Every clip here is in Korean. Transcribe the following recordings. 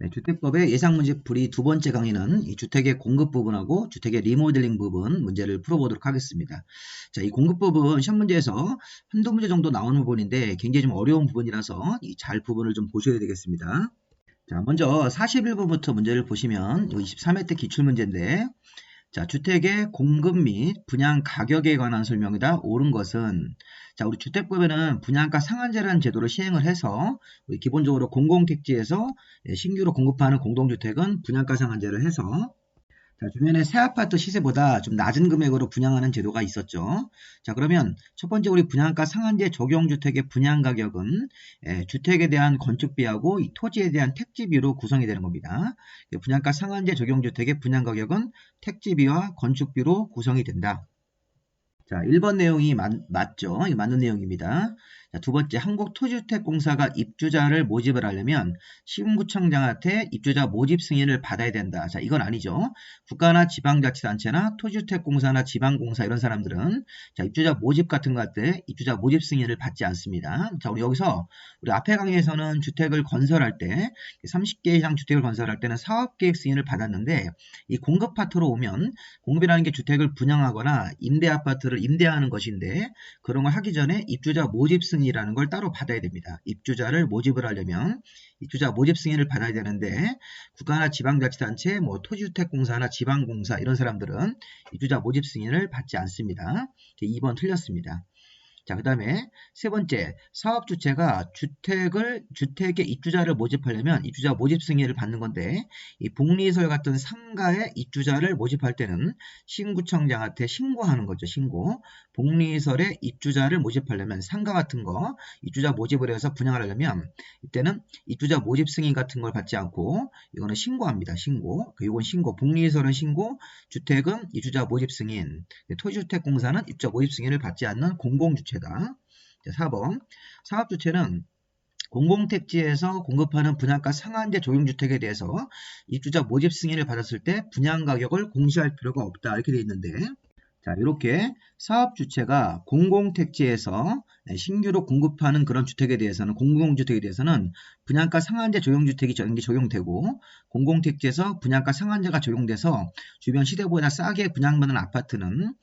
네, 주택법의 예상문제 풀이 두 번째 강의는 이 주택의 공급 부분하고 주택의 리모델링 부분 문제를 풀어보도록 하겠습니다. 자, 이 공급 부분 시험 문제에서 한두 문제 정도 나오는 부분인데 굉장히 좀 어려운 부분이라서 이 잘 부분을 좀 보셔야 되겠습니다. 자, 먼저 41번부터 문제를 보시면 23회 때 기출문제인데, 자, 주택의 공급 및 분양 가격에 관한 설명이다. 옳은 것은, 자, 우리 주택법에는 분양가 상한제라는 제도를 시행을 해서 우리 기본적으로 공공택지에서 신규로 공급하는 공동주택은 분양가 상한제를 해서, 자, 주변에 새 아파트 시세보다 좀 낮은 금액으로 분양하는 제도가 있었죠. 자, 그러면 첫 번째 우리 분양가 상한제 적용 주택의 분양 가격은 주택에 대한 건축비하고 이 토지에 대한 택지비로 구성이 되는 겁니다. 분양가 상한제 적용 주택의 분양 가격은 택지비와 건축비로 구성이 된다. 자, 1번 내용이 맞죠? 이 맞는 내용입니다. 자, 두 번째, 한국토지주택공사가 입주자를 모집을 하려면 시군구청장한테 입주자 모집 승인을 받아야 된다. 자, 이건 아니죠. 국가나 지방자치단체나 토지주택공사나 지방공사 이런 사람들은 자, 입주자 모집 같은 거 할 때 입주자 모집 승인을 받지 않습니다. 자, 우리 여기서 우리 앞에 강의에서는 주택을 건설할 때 30개 이상 주택을 건설할 때는 사업계획 승인을 받았는데 이 공급 파트로 오면 공급이라는 게 주택을 분양하거나 임대 아파트를 임대하는 것인데 그런 걸 하기 전에 입주자 모집 승인이라는 걸 따로 받아야 됩니다. 입주자를 모집을 하려면 입주자 모집 승인을 받아야 되는데 국가나 지방자치단체, 뭐 토지주택공사나 지방공사 이런 사람들은 입주자 모집 승인을 받지 않습니다. 2번 틀렸습니다. 자, 그 다음에 세 번째, 사업주체가 주택의 입주자를 모집하려면 입주자 모집 승인을 받는 건데, 이 복리시설 같은 상가에 입주자를 모집할 때는 시군구청장한테 신고하는 거죠, 신고. 복리시설에 입주자를 모집하려면 상가 같은 거, 입주자 모집을 해서 분양을 하려면, 이때는 입주자 모집 승인 같은 걸 받지 않고, 이거는 신고합니다, 신고. 이건 신고, 복리시설은 신고, 주택은 입주자 모집 승인, 토지주택공사는 입주자 모집 승인을 받지 않는 공공주체다. 4번 사업주체는 공공택지에서 공급하는 분양가 상한제 적용주택에 대해서 입주자 모집 승인을 받았을 때 분양가격을 공시할 필요가 없다 이렇게 되어 있는데 자 이렇게 사업주체가 공공택지에서 신규로 공급하는 그런 주택에 대해서는 공공주택에 대해서는 분양가 상한제 적용주택이 적용되고 공공택지에서 분양가 상한제가 적용돼서 주변 시대보다 싸게 분양받는 아파트는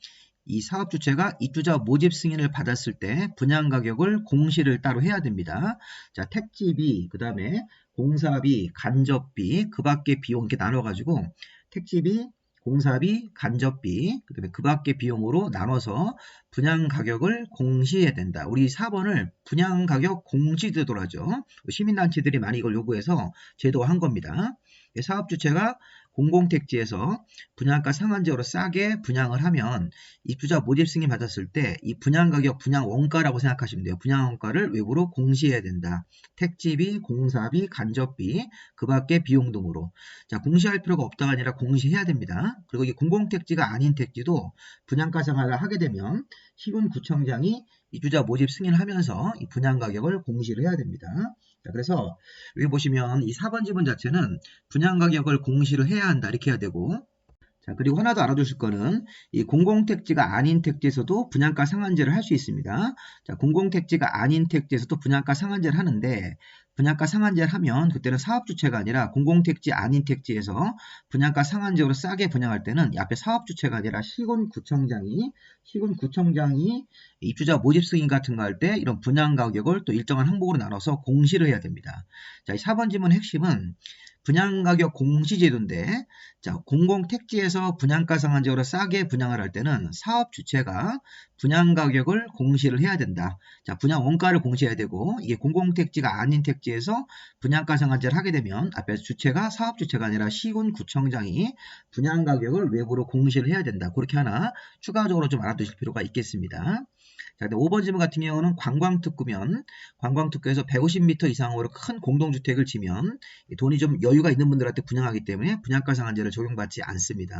이 사업주체가 입주자 모집 승인을 받았을 때 분양가격을 공시를 따로 해야 됩니다. 자, 택지비, 그 다음에 공사비, 간접비, 그 밖의 비용 이렇게 나눠가지고 택지비, 공사비, 간접비, 그 다음에 그 밖의 비용으로 나눠서 분양가격을 공시해야 된다. 우리 4번을 분양가격 공시제도로 하죠. 시민단체들이 많이 이걸 요구해서 제도화한 겁니다. 사업주체가 공공택지에서 분양가 상한제로 싸게 분양을 하면 입주자 모집 승인 받았을 때 이 분양가격, 분양원가라고 생각하시면 돼요. 분양원가를 외부로 공시해야 된다. 택지비, 공사비, 간접비, 그 밖의 비용 등으로. 자, 공시할 필요가 없다가 아니라 공시해야 됩니다. 그리고 이 공공택지가 아닌 택지도 분양가 상한을 하게 되면 시군구청장이 입주자 모집 승인하면서 이 분양가격을 공시를 해야 됩니다. 자, 그래서 여기 보시면 이 4번 지문 자체는 분양가격을 공시를 해야 한다 이렇게 해야 되고 자 그리고 하나 더 알아두실 거는 이 공공택지가 아닌 택지에서도 분양가 상한제를 할 수 있습니다. 자 공공택지가 아닌 택지에서도 분양가 상한제를 하는데 분양가 상한제를 하면 그때는 사업주체가 아니라 공공택지 아닌 택지에서 분양가 상한제로 싸게 분양할 때는 앞에 사업주체가 아니라 시군구청장이 입주자 모집 승인 같은 거 할 때 이런 분양가격을 또 일정한 항목으로 나눠서 공시를 해야 됩니다. 자, 이 4번 지문 핵심은 분양가격 공시제도인데 자, 공공택지에서 분양가 상한제로 싸게 분양을 할 때는 사업주체가 분양가격을 공시를 해야 된다. 자, 분양원가를 공시해야 되고 이게 공공택지가 아닌 택지에서 분양가 상한제를 하게 되면 앞에 주체가 사업주체가 아니라 시군구청장이 분양가격을 외부로 공시를 해야 된다. 그렇게 하나 추가적으로 좀 알아두실 필요가 있겠습니다. 자, 근데 5번 질문 같은 경우는 관광특구면 관광특구에서 150m 이상으로 큰 공동주택을 지면 돈이 좀 여유가 있는 분들한테 분양하기 때문에 분양가 상한제를 적용받지 않습니다.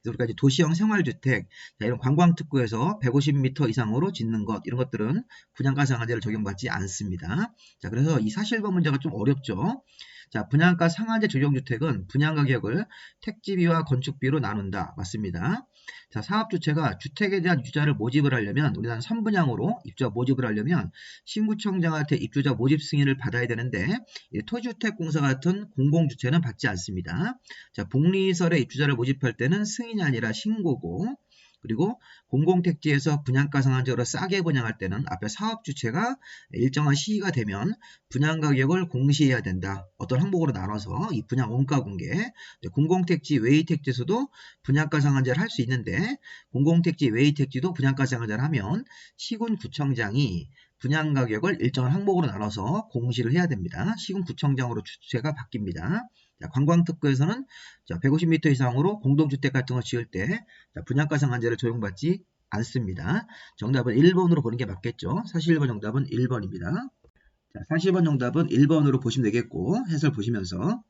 그래서 우리가 이제 도시형 생활주택 자, 이런 관광특구에서 150m 이상으로 짓는 것 이런 것들은 분양가 상한제를 적용받지 않습니다. 자, 그래서 이 41번 문제가 좀 어렵죠. 자, 분양가 상한제 조정주택은 분양가격을 택지비와 건축비로 나눈다. 맞습니다. 자, 사업주체가 주택에 대한 입주자를 모집을 하려면 우리나라 3분양으로 입주자 모집을 하려면 신구청장한테 입주자 모집 승인을 받아야 되는데 토지주택공사 같은 공공주체는 받지 않습니다. 자, 복리시설에 입주자를 모집할 때는 승인이 아니라 신고고 그리고 공공택지에서 분양가 상한제로 싸게 분양할 때는 앞에 사업주체가 일정한 시기가 되면 분양가격을 공시해야 된다. 어떤 항목으로 나눠서 이 분양 원가 공개, 공공택지 외의택지에서도 분양가 상한제를 할 수 있는데 공공택지 외의택지도 분양가 상한제를 하면 시군구청장이 분양가격을 일정한 항목으로 나눠서 공시를 해야 됩니다. 시군구청장으로 주체가 바뀝니다. 자, 관광특구에서는 150m 이상으로 공동주택 같은 거 지을 때 분양가 상한제를 적용받지 않습니다. 정답은 1번으로 보는 게 맞겠죠. 41번 정답은 1번입니다. 자, 40번 정답은 1번으로 보시면 되겠고 해설 보시면서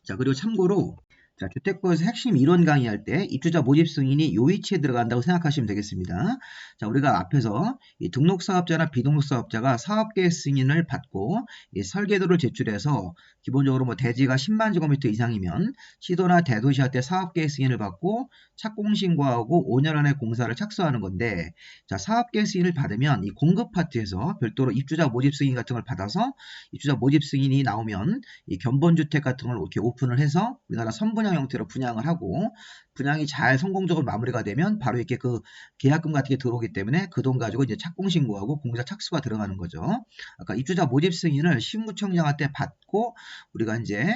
자, 그리고 참고로 자, 주택법에서 핵심 이론 강의할 때 입주자 모집 승인이 요 위치에 들어간다고 생각하시면 되겠습니다. 자, 우리가 앞에서 이 등록사업자나 비등록사업자가 사업계획 승인을 받고 이 설계도를 제출해서 기본적으로 뭐 대지가 10만 제곱미터 이상이면 시도나 대도시한테 사업계획 승인을 받고 착공신고하고 5년 안에 공사를 착수하는 건데 자, 사업계획 승인을 받으면 이 공급 파트에서 별도로 입주자 모집 승인 같은 걸 받아서 입주자 모집 승인이 나오면 이 견본주택 같은 걸 이렇게 오픈을 해서 우리나라 선분양 형태로 분양을 하고 분양이 잘 성공적으로 마무리가 되면 바로 이렇게 그 계약금 같은 게 들어오기 때문에 그 돈 가지고 이제 착공신고하고 공사 착수가 들어가는 거죠. 아까 입주자 모집 승인을 신구청장한테 받고 우리가 이제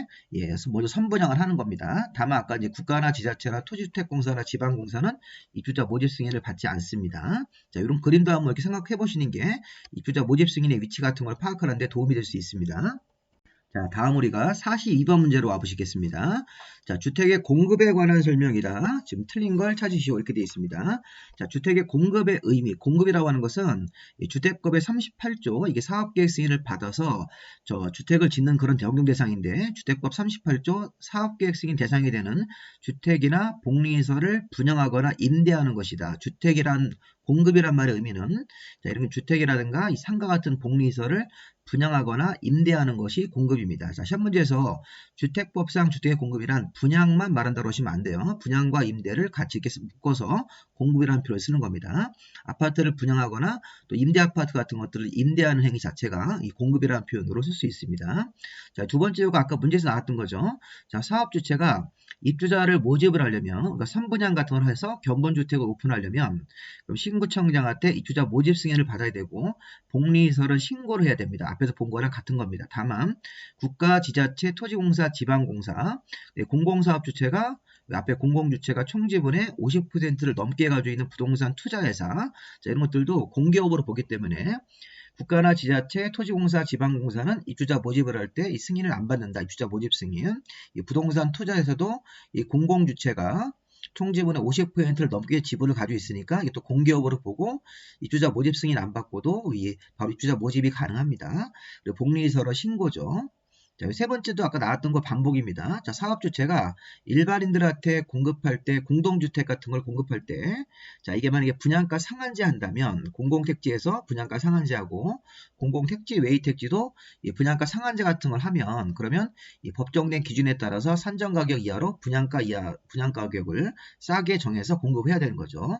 먼저 선분양을 하는 겁니다. 다만 아까 이제 국가나 지자체나 토지주택공사나 지방공사는 입주자 모집 승인을 받지 않습니다. 자, 이런 그림도 한번 이렇게 생각해 보시는 게 입주자 모집 승인의 위치 같은 걸 파악하는 데 도움이 될 수 있습니다. 자, 다음 우리가 42번 문제로 와보시겠습니다. 자, 주택의 공급에 관한 설명이다. 지금 틀린 걸 찾으시오. 이렇게 되어 있습니다. 자, 주택의 공급의 의미, 공급이라고 하는 것은 이 주택법의 38조, 이게 사업계획 승인을 받아서 주택을 짓는 그런 적용 대상인데, 주택법 38조 사업계획 승인 대상이 되는 주택이나 복리시설을 분양하거나 임대하는 것이다. 주택이란 공급이란 말의 의미는 자, 이런 주택이라든가 이 상가 같은 복리시설을 분양하거나 임대하는 것이 공급입니다. 자, 시험 문제에서 주택법상 주택의 공급이란 분양만 말한다고 하시면 안 돼요. 분양과 임대를 같이 이렇게 묶어서 공급이라는 표현을 쓰는 겁니다. 아파트를 분양하거나 또 임대 아파트 같은 것들을 임대하는 행위 자체가 이 공급이라는 표현으로 쓸 수 있습니다. 자, 두 번째가 아까 문제에서 나왔던 거죠. 자, 사업 주체가 입주자를 모집을 하려면 그러니까 3분양 같은 걸 해서 견본주택을 오픈하려면 그럼 신구청장한테 입주자 모집 승인을 받아야 되고 복리시설은 신고를 해야 됩니다. 앞에서 본 거랑 같은 겁니다. 다만 국가, 지자체, 토지공사, 지방공사, 공공사업 주체가 앞에 공공주체가 총지분의 50%를 넘게 가지고 있는 부동산 투자회사 자, 이런 것들도 공개업으로 보기 때문에 국가나 지자체, 토지공사, 지방공사는 입주자 모집을 할 때 이 승인을 안 받는다. 입주자 모집 승인. 이 부동산 투자에서도 이 공공주체가 총지분의 50%를 넘게 지분을 가지고 있으니까 이게 또 공개업으로 보고 입주자 모집 승인 안 받고도 바로 입주자 모집이 가능합니다. 그리고 복리시설은 신고죠. 자, 세 번째도 아까 나왔던 거 반복입니다. 자, 사업주체가 일반인들한테 공급할 때, 공동주택 같은 걸 공급할 때, 자, 이게 만약에 분양가 상한제 한다면, 공공택지에서 분양가 상한제하고, 공공택지 외의택지도 분양가 상한제 같은 걸 하면, 그러면 이 법정된 기준에 따라서 산정가격 이하로 분양가격을 싸게 정해서 공급해야 되는 거죠.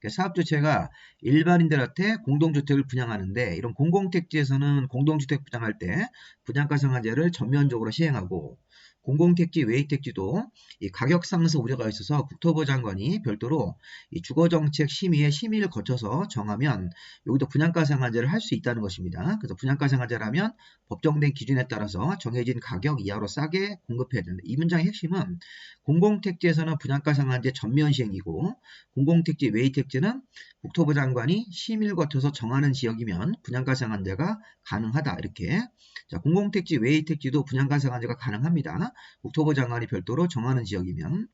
사업주체가 일반인들한테 공동주택을 분양하는데 이런 공공택지에서는 공동주택 분양할 때 분양가 상한제를 전면적으로 시행하고 공공택지 외의택지도 이 가격 상승 우려가 있어서 국토부 장관이 별도로 이 주거정책 심의의 심의를 거쳐서 정하면 여기도 분양가 상한제를 할 수 있다는 것입니다. 그래서 분양가 상한제를 하면 법정된 기준에 따라서 정해진 가격 이하로 싸게 공급해야 된다. 이 문장의 핵심은 공공택지에서는 분양가 상한제 전면 시행이고 공공택지 외의택지는 국토부 장관이 심의를 거쳐서 정하는 지역이면 분양가 상한제가 가능하다. 이렇게 자, 공공택지 외의택지도 분양가 상한제가 가능합니다. 국토부 장관이 별도로 정하는 지역이면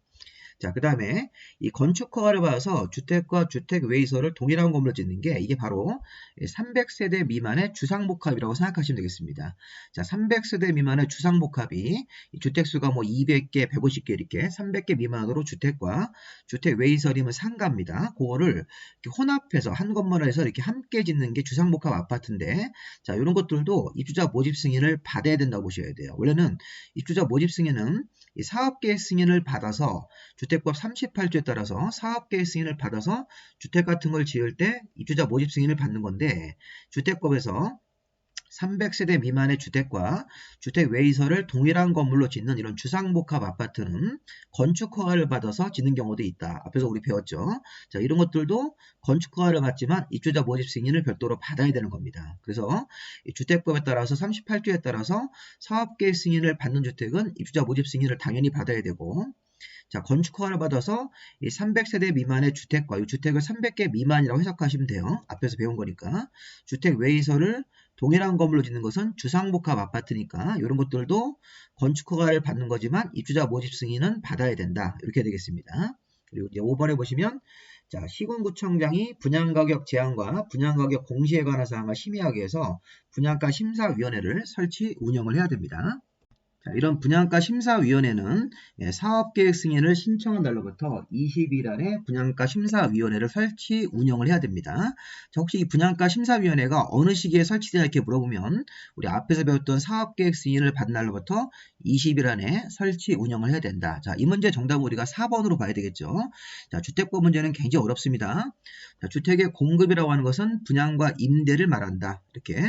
자, 그 다음에 이 건축 허가를 받아서 주택과 주택 외의소를 동일한 건물로 짓는 게 이게 바로 300세대 미만의 주상복합이라고 생각하시면 되겠습니다. 자, 300세대 미만의 주상복합이 주택수가 뭐 200개, 150개 이렇게 300개 미만으로 주택과 주택 외의설이면 상가입니다. 그거를 이렇게 혼합해서 한 건물에서 이렇게 함께 짓는 게 주상복합 아파트인데, 자, 이런 것들도 입주자 모집 승인을 받아야 된다고 보셔야 돼요. 원래는 입주자 모집 승인은 이 사업계획 승인을 받아서 주택법 38조에 따라서 사업계획 승인을 받아서 주택 같은 걸 지을 때 입주자 모집 승인을 받는 건데, 주택법에서 300세대 미만의 주택과 주택 외의설을 동일한 건물로 짓는 이런 주상복합 아파트는 건축 허가를 받아서 짓는 경우도 있다. 앞에서 우리 배웠죠. 자, 이런 것들도 건축 허가를 받지만 입주자 모집 승인을 별도로 받아야 되는 겁니다. 그래서 주택법에 따라서 38조에 따라서 사업계획 승인을 받는 주택은 입주자 모집 승인을 당연히 받아야 되고, 자, 건축 허가를 받아서 이 300세대 미만의 주택과 이 주택을 300개 미만이라고 해석하시면 돼요. 앞에서 배운 거니까. 주택 외의설을 동일한 건물로 짓는 것은 주상복합 아파트니까 이런 것들도 건축 허가를 받는 거지만 입주자 모집 승인은 받아야 된다. 이렇게 되겠습니다. 그리고 이제 5번에 보시면, 자, 시군구청장이 분양가격 제한과 분양가격 공시에 관한 사항을 심의하기 위해서 분양가 심사위원회를 설치 운영을 해야 됩니다. 자, 이런 분양가 심사위원회는 사업계획 승인을 신청한 날로부터 20일 안에 분양가 심사위원회를 설치 운영을 해야 됩니다. 자, 혹시 이 분양가 심사위원회가 어느 시기에 설치되냐 이렇게 물어보면 우리 앞에서 배웠던 사업계획 승인을 받은 날로부터 20일 안에 설치 운영을 해야 된다. 자, 이 문제 정답은 우리가 4번으로 봐야 되겠죠. 자, 주택법 문제는 굉장히 어렵습니다. 자, 주택의 공급이라고 하는 것은 분양과 임대를 말한다. 이렇게.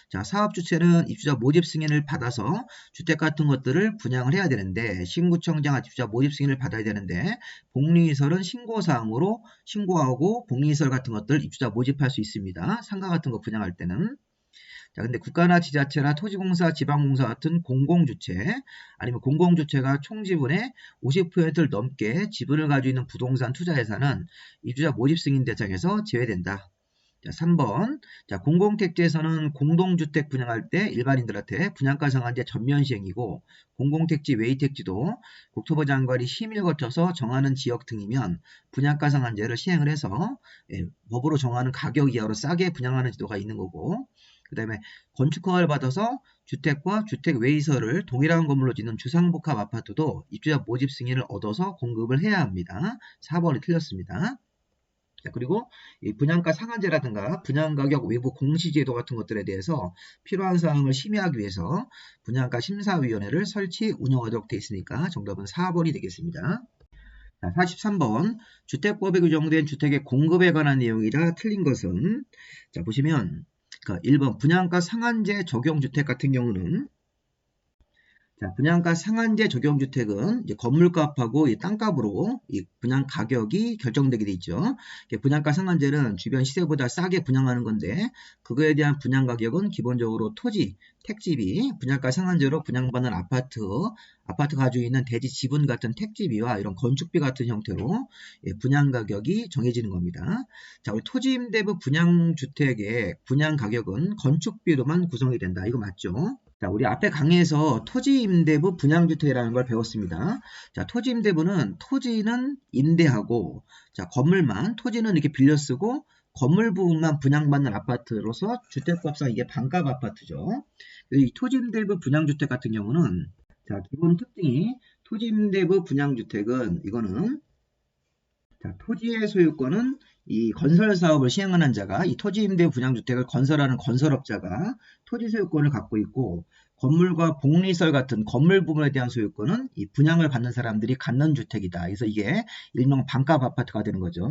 자, 사업주체는 입주자 모집 승인을 받아서 주택 같은 것들을 분양을 해야 되는데, 시군구청장 입주자 모집 승인을 받아야 되는데, 복리시설은 신고사항으로 신고하고 복리시설 같은 것들 입주자 모집할 수 있습니다. 상가 같은 거 분양할 때는. 자, 근데 국가나 지자체나 토지공사, 지방공사 같은 공공주체, 아니면 공공주체가 총지분의 50%를 넘게 지분을 가지고 있는 부동산 투자예산은 입주자 모집 승인 대상에서 제외된다. 자, 3번. 자, 공공택지에서는 공동주택 분양할 때 일반인들한테 분양가 상한제 전면 시행이고, 공공택지 외의택지도 국토부 장관이 심의를 거쳐서 정하는 지역 등이면 분양가 상한제를 시행을 해서 법으로 정하는 가격 이하로 싸게 분양하는 지도가 있는 거고, 그 다음에 건축허가를 받아서 주택과 주택 외의설을 동일한 건물로 짓는 주상복합 아파트도 입주자 모집 승인을 얻어서 공급을 해야 합니다. 4번이 틀렸습니다. 자, 그리고 이 분양가 상한제라든가 분양가격 외부 공시제도 같은 것들에 대해서 필요한 사항을 심의하기 위해서 분양가 심사위원회를 설치 운영하도록 되어 있으니까 정답은 4번이 되겠습니다. 자, 43번. 주택법에 규정된 주택의 공급에 관한 내용이라 틀린 것은, 자, 보시면 1번 분양가 상한제 적용주택 같은 경우는, 자, 분양가 상한제 적용주택은 이제 건물값하고 이 땅값으로 이 분양 가격이 결정되게 돼 있죠. 분양가 상한제는 주변 시세보다 싸게 분양하는 건데, 그거에 대한 분양 가격은 기본적으로 토지, 택지비, 분양가 상한제로 분양받는 아파트 가지고 있는 대지 지분 같은 택지비와 이런 건축비 같은 형태로 분양 가격이 정해지는 겁니다. 자, 우리 토지임대부 분양주택의 분양 가격은 건축비로만 구성이 된다. 이거 맞죠? 자, 우리 앞에 강의에서 토지임대부 분양주택이라는 걸 배웠습니다. 자, 토지임대부는 토지는 임대하고, 자, 건물만, 토지는 이렇게 빌려 쓰고, 건물 부분만 분양받는 아파트로서 주택법상 이게 반값 아파트죠. 이 토지임대부 분양주택 같은 경우는, 자, 기본 특징이 토지임대부 분양주택은 이거는, 자, 토지의 소유권은 이 건설 사업을 시행하는 자가, 이 토지임대 분양주택을 건설하는 건설업자가 토지 소유권을 갖고 있고, 건물과 복리시설 같은 건물 부분에 대한 소유권은 이 분양을 받는 사람들이 갖는 주택이다. 그래서 이게 일명 반값 아파트가 되는 거죠.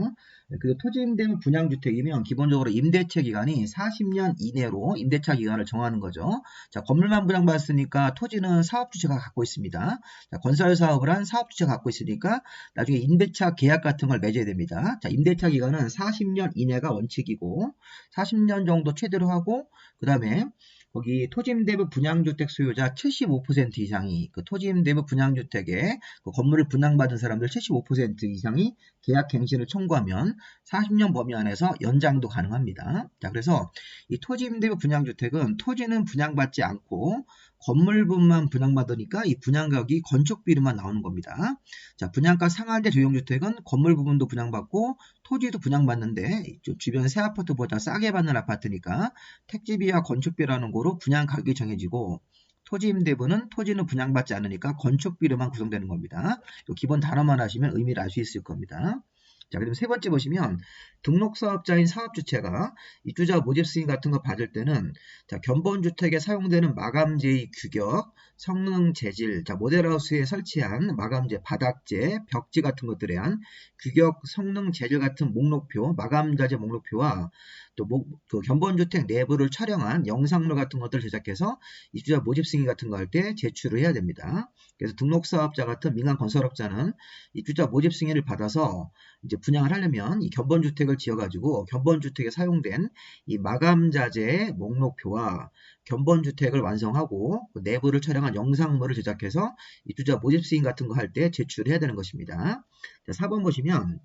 그리고 토지임대 분양주택이면 기본적으로 임대차 기간이 40년 이내로 임대차 기간을 정하는 거죠. 자, 건물만 분양받았으니까 토지는 사업주체가 갖고 있습니다. 자, 건설 사업을 한 사업주체가 갖고 있으니까 나중에 임대차 계약 같은 걸 맺어야 됩니다. 자, 임대차 기간은 40년 이내가 원칙이고 40년 정도 최대로 하고, 그 다음에 거기 토지임대부 분양주택 소유자 75% 이상이 그 토지임대부 분양주택에 그 건물을 분양받은 사람들 75% 이상이 계약갱신을 청구하면 40년 범위 안에서 연장도 가능합니다. 자, 그래서 이 토지임대부 분양주택은 토지는 분양받지 않고 건물분만 분양받으니까 이 분양가격이 건축비료만 나오는 겁니다. 자, 분양가 상한제 조용주택은 건물 부분도 분양받고 토지도 분양받는데 주변 새 아파트보다 싸게 받는 아파트니까 택지비와 건축비라는 거로 분양가격이 정해지고 토지 임대부는 토지는 분양받지 않으니까 건축비료만 구성되는 겁니다. 기본 단어만 하시면 의미를 알 수 있을 겁니다. 자, 그럼 세 번째 보시면 등록사업자인 사업주체가 입주자 모집 승인 같은 거 받을 때는 자, 견본주택에 사용되는 마감재의 규격, 성능, 재질, 자, 모델하우스에 설치한 마감재, 바닥재, 벽지 같은 것들에 대한 규격, 성능, 재질 같은 목록표, 마감자재 목록표와 또 그 견본주택 내부를 촬영한 영상물 같은 것들을 제작해서 입주자 모집 승인 같은 거 할 때 제출을 해야 됩니다. 그래서 등록사업자 같은 민간 건설업자는 입주자 모집 승인을 받아서 이제 분양을 하려면 이 견본주택을 지어가지고 견본주택에 사용된 이 마감자재의 목록표와 견본주택을 완성하고 그 내부를 촬영한 영상물을 제작해서 입주자 모집 승인 같은 거 할 때 제출해야 되는 것입니다. 자, 4번 보시면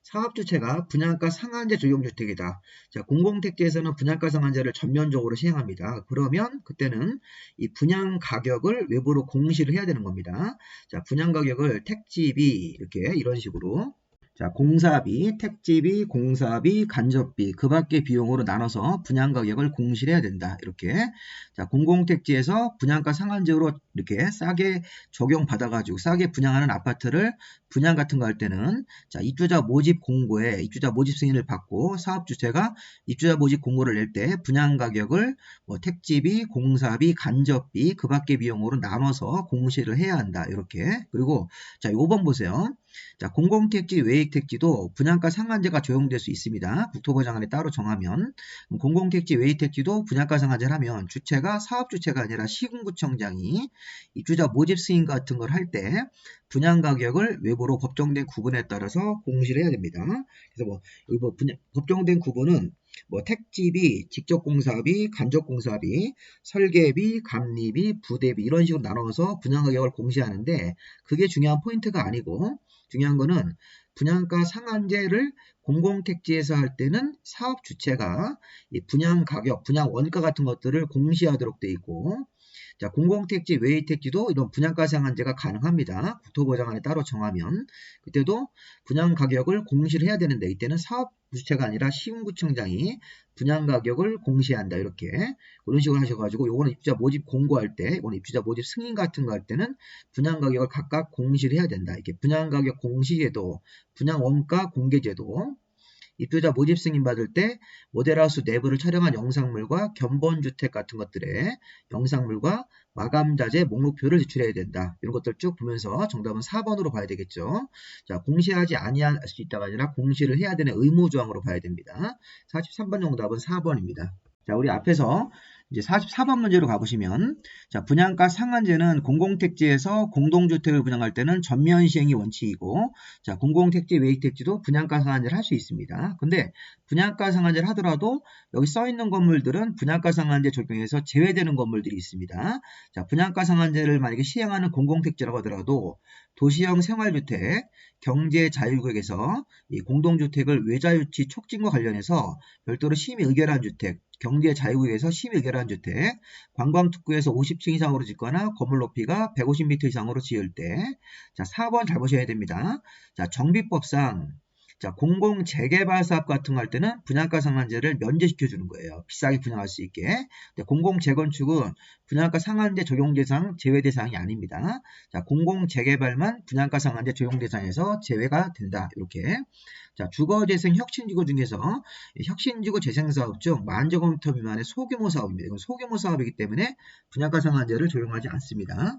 사업주체가 분양가 상한제 적용주택이다. 자, 공공택지에서는 분양가 상한제를 전면적으로 시행합니다. 그러면 그때는 이 분양 가격을 외부로 공시를 해야 되는 겁니다. 자, 분양 가격을 택지비 이렇게 이런 식으로 자, 공사비, 택지비, 공사비, 간접비 그 밖의 비용으로 나눠서 분양가격을 공시해야 된다. 이렇게 자, 공공택지에서 분양가 상한제로 이렇게 싸게 적용받아가지고 싸게 분양하는 아파트를 분양 같은 거 할 때는 자, 입주자 모집 공고에 입주자 모집 승인을 받고 사업주체가 입주자 모집 공고를 낼 때 분양가격을 뭐 택지비, 공사비, 간접비 그 밖의 비용으로 나눠서 공시를 해야 한다. 이렇게 그리고 자, 5번 보세요. 자, 공공택지, 외익택지도 분양가 상한제가 적용될 수 있습니다. 국토부장안에 따로 정하면 공공택지, 외익택지도 분양가 상한제를 하면 주체가 사업주체가 아니라 시군구청장이 입주자 모집 승인 같은 걸 할 때 분양가격을 외부로 법정된 구분에 따라서 공시를 해야 됩니다. 그래서 여기 법정된 구분은 택지비, 직접공사비, 간접공사비, 설계비, 감리비, 부대비 이런 식으로 나눠서 분양가격을 공시하는데 그게 중요한 포인트가 아니고 중요한 거는 분양가 상한제를 공공택지에서 할 때는 사업 주체가 분양 가격, 분양 원가 같은 것들을 공시하도록 되어 있고 자, 공공택지, 외의택지도 이런 분양가 상한제가 가능합니다. 국토부장안에 따로 정하면 그때도 분양 가격을 공시를 해야 되는데 이때는 사업 주체가 아니라 시군구청장이 분양 가격을 공시한다. 이렇게 그런 식으로 하셔가지고 요거는 입주자 모집 공고할 때, 이거는 입주자 모집 승인 같은 거 할 때는 분양 가격을 각각 공시를 해야 된다. 이렇게 분양 가격 공시제도, 분양 원가 공개제도. 입주자 모집 승인 받을 때 모델하우스 내부를 촬영한 영상물과 견본주택 같은 것들의 영상물과 마감자재 목록표를 제출해야 된다. 이런 것들 쭉 보면서 정답은 4번으로 봐야 되겠죠. 자, 공시하지 아니할 수 있다가 아니라 공시를 해야 되는 의무조항으로 봐야 됩니다. 43번 정답은 4번입니다. 자, 우리 앞에서 이제 44번 문제로 가보시면 자, 분양가 상한제는 공공택지에서 공동주택을 분양할 때는 전면 시행이 원칙이고 자, 공공택지, 외익택지도 분양가 상한제를 할 수 있습니다. 근데 분양가 상한제를 하더라도 여기 써있는 건물들은 분양가 상한제 적용해서 제외되는 건물들이 있습니다. 자, 분양가 상한제를 만약에 시행하는 공공택지라고 하더라도 도시형 생활주택, 경제자유구역에서 이 공동주택을 외자유치 촉진과 관련해서 별도로 심의 의결한 주택, 경제자유구역에서 심의 의결한 주택, 관광특구에서 50층 이상으로 짓거나 건물 높이가 150m 이상으로 지을 때 자, 4번 잘 보셔야 됩니다. 자, 정비법상 자, 공공재개발 사업 같은 거 할 때는 분양가 상한제를 면제시켜 주는 거예요. 비싸게 분양할 수 있게. 공공재건축은 분양가 상한제 적용 대상, 제외 대상이 아닙니다. 자, 공공재개발만 분양가 상한제 적용 대상에서 제외가 된다. 이렇게. 자, 주거재생 혁신지구 중에서 혁신지구 재생사업 중 10,000제곱미터 미만의 소규모 사업입니다. 이건 소규모 사업이기 때문에 분양가 상한제를 적용하지 않습니다.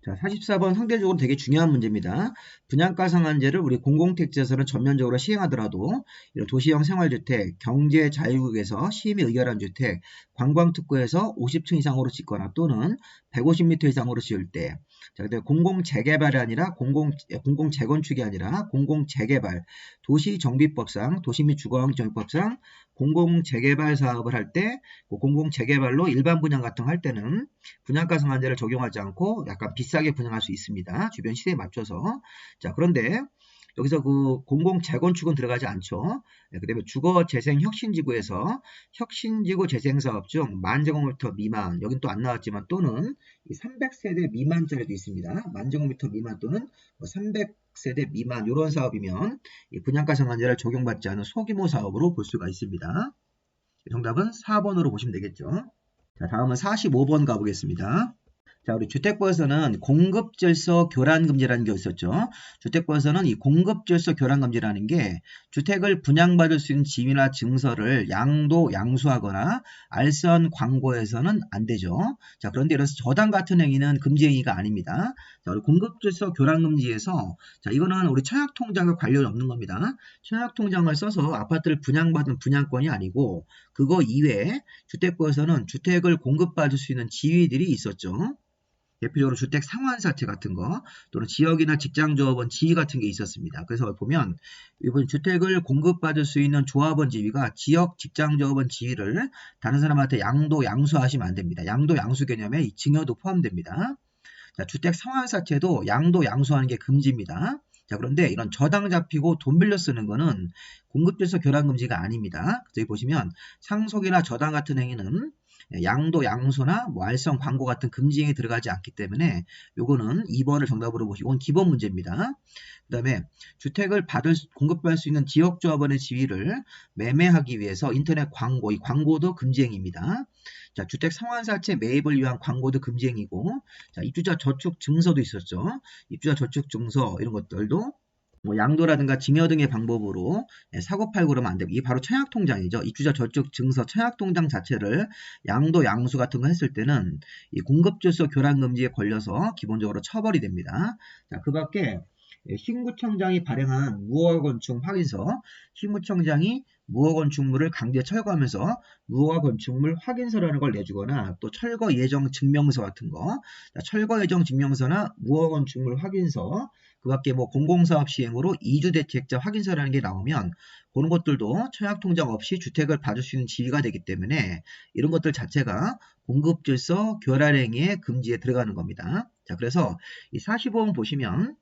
자, 44번 상대적으로 되게 중요한 문제입니다. 분양가 상한제를 우리 공공택지에서는 전면적으로 시행하더라도 이런 도시형 생활주택, 경제자유구역에서 심의 의결한 주택, 관광특구에서 50층 이상으로 짓거나 또는 150m 이상으로 지을 때 자, 근데 공공재개발이 아니라 공공재건축이 아니라 공공재개발, 도시정비법상, 도시 및 주거환경정비법상 공공재개발 사업을 할 때 공공재개발로 일반 분양 같은 거 할 때는 분양가 상한제를 적용하지 않고 약간 비싸게 분양할 수 있습니다. 주변 시세에 맞춰서. 자, 그런데 여기서 그 공공 재건축은 들어가지 않죠. 그 다음에 주거재생혁신지구에서 혁신지구 재생사업 중 10,000제곱미터 미만, 여긴 또 안 나왔지만 또는 300세대 미만짜리도 있습니다. 10,000제곱미터 미만 또는 300세대 미만 이런 사업이면 이 분양가 상한제를 적용받지 않은 소규모 사업으로 볼 수가 있습니다. 정답은 4번으로 보시면 되겠죠. 자, 다음은 45번 가보겠습니다. 자, 우리 주택부에서는 공급질서 교란금지라는 게 있었죠. 주택부에서는 이 공급질서 교란금지라는 게 주택을 분양받을 수 있는 지위나 증서를 양도, 양수하거나 알선 광고해서는 안 되죠. 자, 그런데 이런 저당 같은 행위는 금지 행위가 아닙니다. 자, 우리 공급질서 교란금지에서 자, 이거는 우리 청약통장과 관련이 없는 겁니다. 청약통장을 써서 아파트를 분양받은 분양권이 아니고 그거 이외에 주택부에서는 주택을 공급받을 수 있는 지위들이 있었죠. 대표적으로 주택 상환사채 같은 거 또는 지역이나 직장조합원 지위 같은 게 있었습니다. 그래서 보면 이번 주택을 공급받을 수 있는 조합원 지위가 지역 직장조합원 지위를 다른 사람한테 양도 양수하시면 안 됩니다. 양도 양수 개념에 이 증여도 포함됩니다. 자, 주택 상환사채도 양도 양수하는 게 금지입니다. 자, 그런데 이런 저당 잡히고 돈 빌려 쓰는 거는 공급질서 교란 금지가 아닙니다. 여기 보시면 상속이나 저당 같은 행위는 양도, 양수나 뭐 알선, 광고 같은 금지행위 들어가지 않기 때문에 요거는 2번을 정답으로 보시고 이건 기본 문제입니다. 그 다음에 주택을 공급받을 수 있는 지역조합원의 지위를 매매하기 위해서 인터넷 광고, 이 광고도 금지행위입니다. 자, 주택 상환사채 매입을 위한 광고도 금지행위고, 자, 입주자 저축 증서도 있었죠. 입주자 저축 증서 이런 것들도 뭐 양도라든가 증여 등의 방법으로 사고팔고 그러면 안 되고 이게 바로 청약통장이죠. 입주자 저축 증서 청약통장 자체를 양도 양수 같은 거 했을 때는 이 공급질서 교란금지에 걸려서 기본적으로 처벌이 됩니다. 자, 그 밖에 신구청장이 발행한 무허가건축 확인서, 신구청장이 무허건축물을 강제 철거하면서 무허가건축물 확인서라는 걸 내주거나 또 철거 예정 증명서 같은 거, 철거 예정 증명서나 무허건축물 확인서, 그 밖에 뭐 공공사업 시행으로 이주대책자 확인서라는 게 나오면 그런 것들도 청약통장 없이 주택을 받을 수 있는 지위가 되기 때문에 이런 것들 자체가 공급질서 교란행위의 금지에 들어가는 겁니다. 자, 그래서 이 45번 보시면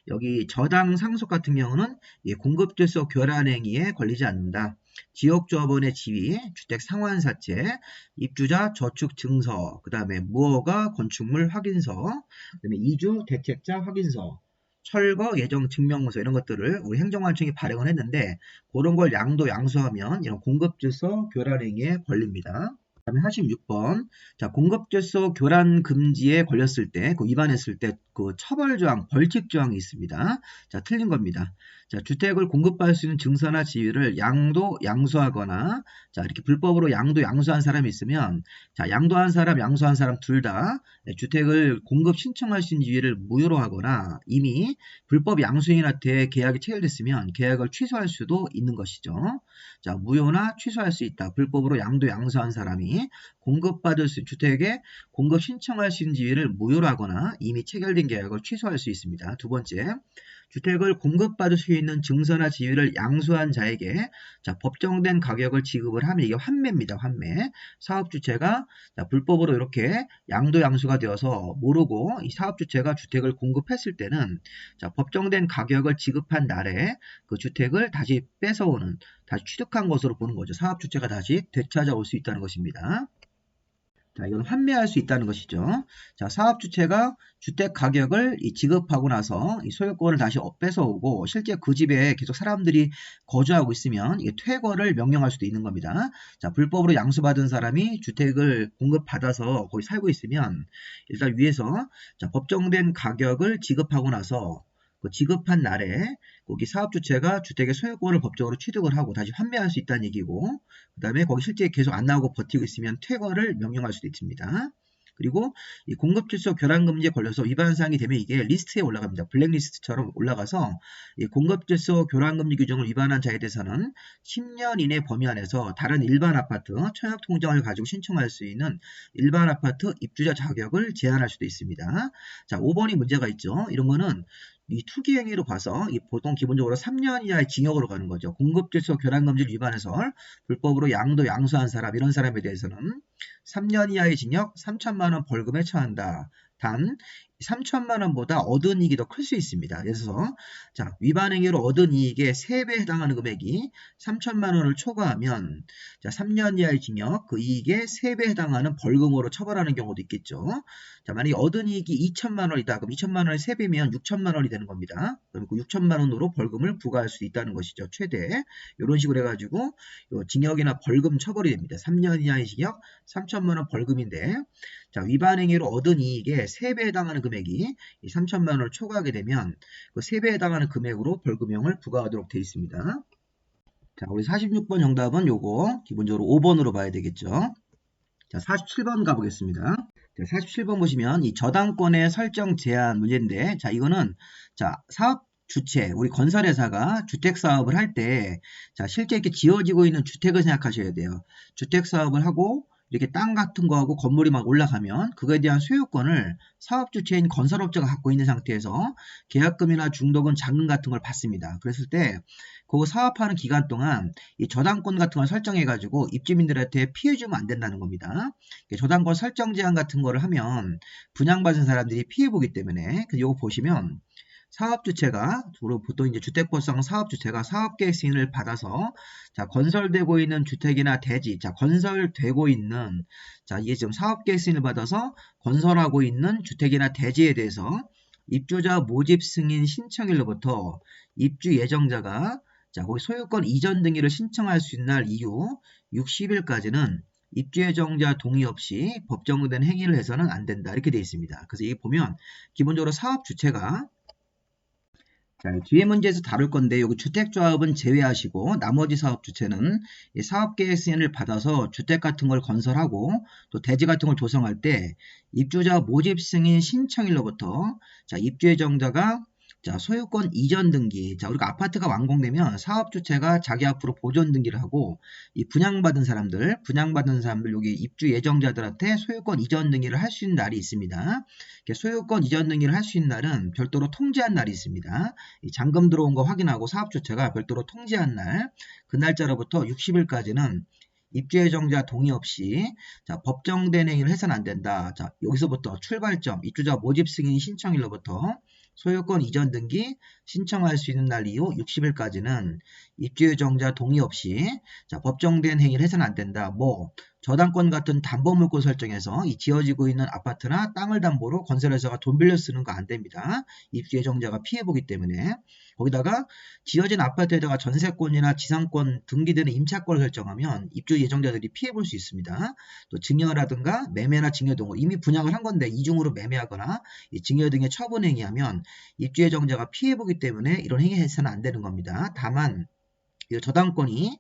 여기 저당 상속 같은 경우는 공급질서 교란행위에 걸리지 않는다. 지역조합원의 지위, 주택 상환사채, 입주자 저축 증서, 그 다음에 무허가 건축물 확인서, 그 다음에 이주 대책자 확인서, 철거 예정 증명서 이런 것들을 우리 행정관청이 발행을 했는데 그런 걸 양도 양수하면 이런 공급질서 교란행위에 걸립니다. 다음에 46번. 자, 공급질서 교란 금지에 걸렸을 때, 위반했을 때, 처벌조항, 벌칙조항이 있습니다. 자, 틀린 겁니다. 자, 주택을 공급받을 수 있는 증서나 지위를 양도, 양수하거나, 자, 이렇게 불법으로 양도, 양수한 사람이 있으면, 자, 양도한 사람, 양수한 사람 둘 다 주택을 공급 신청할 수 있는 지위를 무효로 하거나 이미 불법 양수인한테 계약이 체결됐으면 계약을 취소할 수도 있는 것이죠. 자, 무효나 취소할 수 있다. 불법으로 양도, 양수한 사람이 공급받을 수, 주택에 공급 신청할 수 있는 지위를 무효로 하거나 이미 체결된 계약을 취소할 수 있습니다. 두 번째, 주택을 공급받을 수 있는 증서나 지위를 양수한 자에게 자, 법정된 가격을 지급을 하면 이게 환매입니다. 환매. 사업주체가 불법으로 이렇게 양도 양수가 되어서 모르고 이 사업주체가 주택을 공급했을 때는 자, 법정된 가격을 지급한 날에 그 주택을 다시 뺏어오는, 다시 취득한 것으로 보는 거죠. 사업주체가 다시 되찾아올 수 있다는 것입니다. 자, 이건 환매할 수 있다는 것이죠. 자, 사업주체가 주택 가격을 지급하고 나서 이 소유권을 다시 뺏어오고 실제 그 집에 계속 사람들이 거주하고 있으면 이게 퇴거를 명령할 수도 있는 겁니다. 자, 불법으로 양수받은 사람이 주택을 공급받아서 거기 살고 있으면 일단 위에서 자, 법정된 가격을 지급하고 나서 그 지급한 날에 거기 사업주체가 주택의 소유권을 법적으로 취득을 하고 다시 환매할 수 있다는 얘기고 그 다음에 거기 실제 계속 안 나오고 버티고 있으면 퇴거를 명령할 수도 있습니다. 그리고 이 공급질서 교란금지에 걸려서 위반사항이 되면 이게 리스트에 올라갑니다. 블랙리스트처럼 올라가서 이 공급질서 교란금지 규정을 위반한 자에 대해서는 10년 이내 범위 안에서 다른 일반 아파트 청약통장을 가지고 신청할 수 있는 일반 아파트 입주자 자격을 제한할 수도 있습니다. 자, 5번이 문제가 있죠. 이런 거는 이 투기행위로 봐서 보통 기본적으로 3년 이하의 징역으로 가는 거죠. 공급질서 교란금지를 위반해서 불법으로 양도 양수한 사람 이런 사람에 대해서는 3년 이하의 징역 3천만 원 벌금에 처한다. 단 3천만 원보다 얻은 이익이 더 클 수 있습니다. 그래서 자, 위반 행위로 얻은 이익의 3배에 해당하는 금액이 3천만 원을 초과하면 자, 3년 이하의 징역, 그 이익의 3배에 해당하는 벌금으로 처벌하는 경우도 있겠죠. 자, 만약에 얻은 이익이 2천만 원이다. 그럼 2천만 원의 3배면 6천만 원이 되는 겁니다. 그럼 그 6천만 원으로 벌금을 부과할 수 있다는 것이죠. 최대. 이런 식으로 해가지고 징역이나 벌금 처벌이 됩니다. 3년 이하의 징역, 3천만 원 벌금인데 자, 위반 행위로 얻은 이익의 3배에 해당하는 금액이 3천만 원을 초과하게 되면 그 3배에 해당하는 금액으로 벌금형을 부과하도록 되어 있습니다. 자, 우리 46번 정답은 요거 기본적으로 5번으로 봐야 되겠죠. 자, 47번 가보겠습니다. 자, 47번 보시면 이 저당권의 설정 제한 문제인데 자, 이거는 자, 사업 주체, 우리 건설회사가 주택사업을 할 때 자, 실제 이렇게 지어지고 있는 주택을 생각하셔야 돼요. 주택사업을 하고 이렇게 땅 같은 거하고 건물이 막 올라가면 그거에 대한 소유권을 사업주체인 건설업자가 갖고 있는 상태에서 계약금이나 중도금, 잔금 같은 걸 받습니다. 그랬을 때 그 사업하는 기간 동안 이 저당권 같은 걸 설정해가지고 입주민들한테 피해주면 안 된다는 겁니다. 저당권 설정 제한 같은 거를 하면 분양받은 사람들이 피해보기 때문에 이거 보시면 사업주체가 주로 보통 이제 주택법상 사업주체가 사업계획 승인을 받아서 자, 건설되고 있는 주택이나 대지, 자, 건설되고 있는 자, 이게 지금 사업계획 승인을 받아서 건설하고 있는 주택이나 대지에 대해서 입주자 모집 승인 신청일로부터 입주 예정자가 자, 거기 소유권 이전 등기를 신청할 수 있는 날 이후 60일까지는 입주 예정자 동의 없이 법정된 행위를 해서는 안 된다. 이렇게 되어 있습니다. 그래서 이 보면 기본적으로 사업 주체가 자, 뒤에 문제에서 다룰 건데 여기 주택조합은 제외하시고 나머지 사업 주체는 사업계획 승인을 받아서 주택 같은 걸 건설하고 또 대지 같은 걸 조성할 때 입주자 모집 승인 신청일로부터 자, 입주 예정자가 자, 소유권 이전 등기. 자, 우리가 아파트가 완공되면 사업 주체가 자기 앞으로 보존 등기를 하고 이 분양받은 사람들 여기 입주 예정자들한테 소유권 이전 등기를 할 수 있는 날이 있습니다. 소유권 이전 등기를 할 수 있는 날은 별도로 통지한 날이 있습니다. 이 잔금 들어온 거 확인하고 사업 주체가 별도로 통지한 날, 그 날짜로부터 60일까지는 입주 예정자 동의 없이 자, 법정된 행위를 해서는 안 된다. 자, 여기서부터 출발점, 입주자 모집 승인 신청일로부터 소유권 이전 등기 신청할 수 있는 날 이후 60일까지는 입주 예정자 동의 없이 자, 법정된 행위를 해서는 안 된다. 뭐 저당권 같은 담보물권 설정해서 이 지어지고 있는 아파트나 땅을 담보로 건설회사가 돈 빌려 쓰는 거 안 됩니다. 입주 예정자가 피해보기 때문에 거기다가 지어진 아파트에다가 전세권이나 지상권 등기되는 임차권을 설정하면 입주 예정자들이 피해볼 수 있습니다. 또 증여라든가 매매나 증여 등 이미 분양을 한 건데 이중으로 매매하거나 증여 등의 처분 행위하면 입주 예정자가 피해보기 때문에 이런 행위 해서는 안 되는 겁니다. 다만 이 저당권이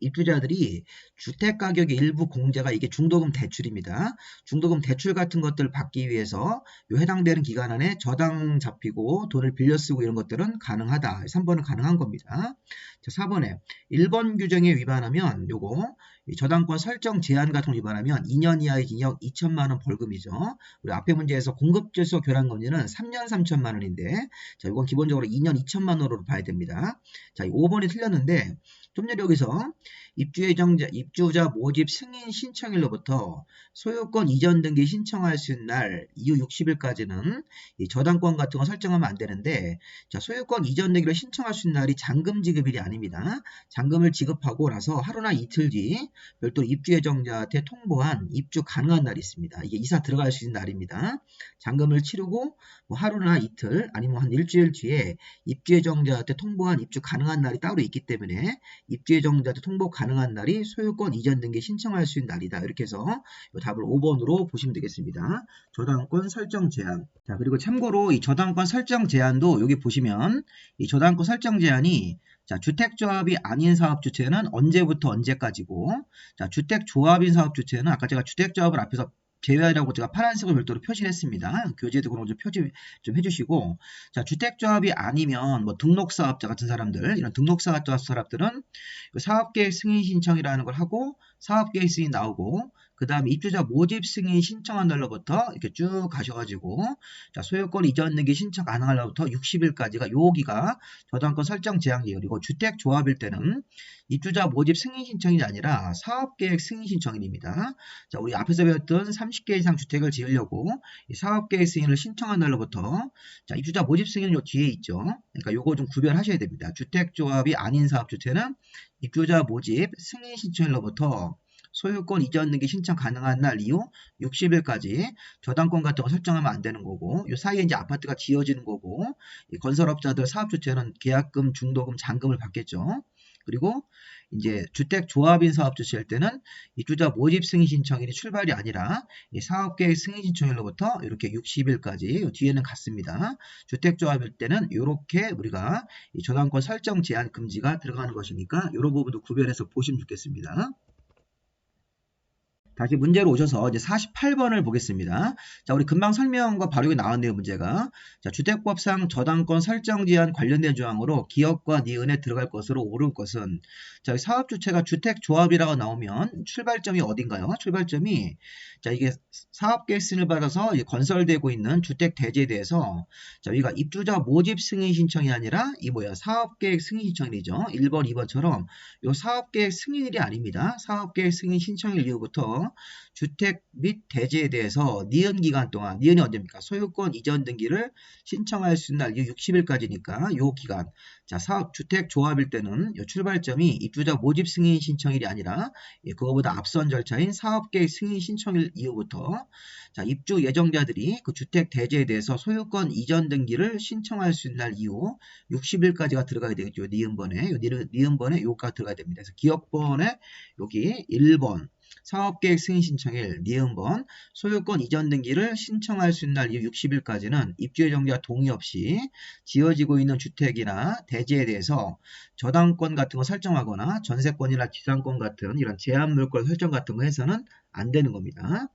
입주자들이 주택가격의 일부 공제가 이게 중도금 대출입니다. 중도금 대출 같은 것들을 받기 위해서 요 해당되는 기간 안에 저당 잡히고 돈을 빌려 쓰고 이런 것들은 가능하다. 3번은 가능한 겁니다. 자, 4번에 1번 규정에 위반하면 요거 저당권 설정 제한 같은 걸 위반하면 2년 이하의 징역 2천만 원 벌금이죠. 우리 앞에 문제에서 공급질서 교란 금리는 3년 3천만 원인데 자, 이건 기본적으로 2년 2천만 원으로 봐야 됩니다. 자, 5번이 틀렸는데 좀 전에 여기서 입주자 모집 승인 신청일로부터 소유권 이전 등기 신청할 수 있는 날 이후 60일까지는 이 저당권 같은 거 설정하면 안 되는데 자, 소유권 이전 등기를 신청할 수 있는 날이 잔금 지급일이 아닙니다. 잔금을 지급하고 나서 하루나 이틀 뒤 별도로 입주 예정자한테 통보한 입주 가능한 날이 있습니다. 이게 이사 들어갈 수 있는 날입니다. 잔금을 치르고 뭐 하루나 이틀 아니면 한 일주일 뒤에 입주 예정자한테 통보한 입주 가능한 날이 따로 있기 때문에 입주 예정자한테 통보 가능한 날이 소유권 이전 등기 신청할 수 있는 날이다. 이렇게 해서 이 답을 5번으로 보시면 되겠습니다. 저당권 설정 제한. 자, 그리고 참고로 이 저당권 설정 제한도 여기 보시면 이 저당권 설정 제한이 자, 주택조합이 아닌 사업주체는 언제부터 언제까지고 자, 주택조합인 사업주체는 아까 제가 주택조합을 앞에서 제외하라고 제가 파란색으로 별도로 표시를 했습니다. 교재도 그런 거 좀 표시 좀 해주시고 자, 주택조합이 아니면 뭐 등록사업자 같은 사람들 이런 등록사업자 사람들은 사업계획 승인 신청이라는 걸 하고 사업계획 승인 나오고 그 다음에 입주자 모집 승인 신청한 날로부터 이렇게 쭉 가셔가지고 자, 소유권 이전 등기 신청 가능한 날부터 60일까지가 여기가 저당권 설정 제한기간. 그리고 주택조합일 때는 입주자 모집 승인 신청이 아니라 사업계획 승인 신청입니다. 자, 우리 앞에서 배웠던 30개 이상 주택을 지으려고 이 사업계획 승인을 신청한 날로부터 자, 입주자 모집 승인은 요 뒤에 있죠. 그러니까 요거 좀 구별하셔야 됩니다. 주택조합이 아닌 사업주체는 입주자 모집 승인 신청일로부터 소유권 이전 등기 신청 가능한 날 이후 60일까지 저당권 같은 거 설정하면 안 되는 거고, 요 사이에 이제 아파트가 지어지는 거고, 이 건설업자들 사업주체는 계약금, 중도금, 잔금을 받겠죠. 그리고 이제 주택조합인 사업주체일 때는 입주자 모집 승인 신청일이 출발이 아니라 이 사업계획 승인 신청일로부터 이렇게 60일까지 뒤에는 같습니다. 주택조합일 때는 이렇게 우리가 이 저당권 설정 제한 금지가 들어가는 것이니까 이런 부분도 구별해서 보시면 좋겠습니다. 다시 문제로 오셔서 이제 48번을 보겠습니다. 자, 우리 금방 설명과 바로 여기 나왔네요, 문제가. 자, 주택법상 저당권 설정 제한 관련된 조항으로 기업과 니은에 들어갈 것으로 옳은 것은 자, 사업주체가 주택조합이라고 나오면 출발점이 어딘가요? 출발점이 자, 이게 사업계획 승인을 받아서 건설되고 있는 주택 대지에 대해서 자, 여기가 입주자 모집 승인 신청이 아니라 이 뭐야? 사업계획 승인 신청이죠. 1번, 2번처럼 요 사업계획 승인일이 아닙니다. 사업계획 승인 신청일 이후부터 주택 및 대지에 대해서 니은 기간 동안, 니은이 언제입니까? 소유권 이전 등기를 신청할 수 있는 날 60일까지니까 요 기간. 자, 주택 조합일 때는 요 출발점이 입주자 모집 승인 신청일이 아니라 그거보다 앞선 절차인 사업계획 승인 신청일 이후부터 자, 입주 예정자들이 그 주택 대지에 대해서 소유권 이전 등기를 신청할 수 있는 날 이후 60일까지가 들어가야 되겠죠. 니은번에. 니은번에 요가 들어가야 됩니다. 그래서 기업번에 여기 1번 사업계획 승인 신청일, 니은번, 소유권 이전 등기를 신청할 수 있는 날 이후 60일까지는 입주 예정자 동의 없이 지어지고 있는 주택이나 대지에 대해서 저당권 같은 거 설정하거나 전세권이나 기산권 같은 이런 제한 물권 설정 같은 거 해서는 안 되는 겁니다.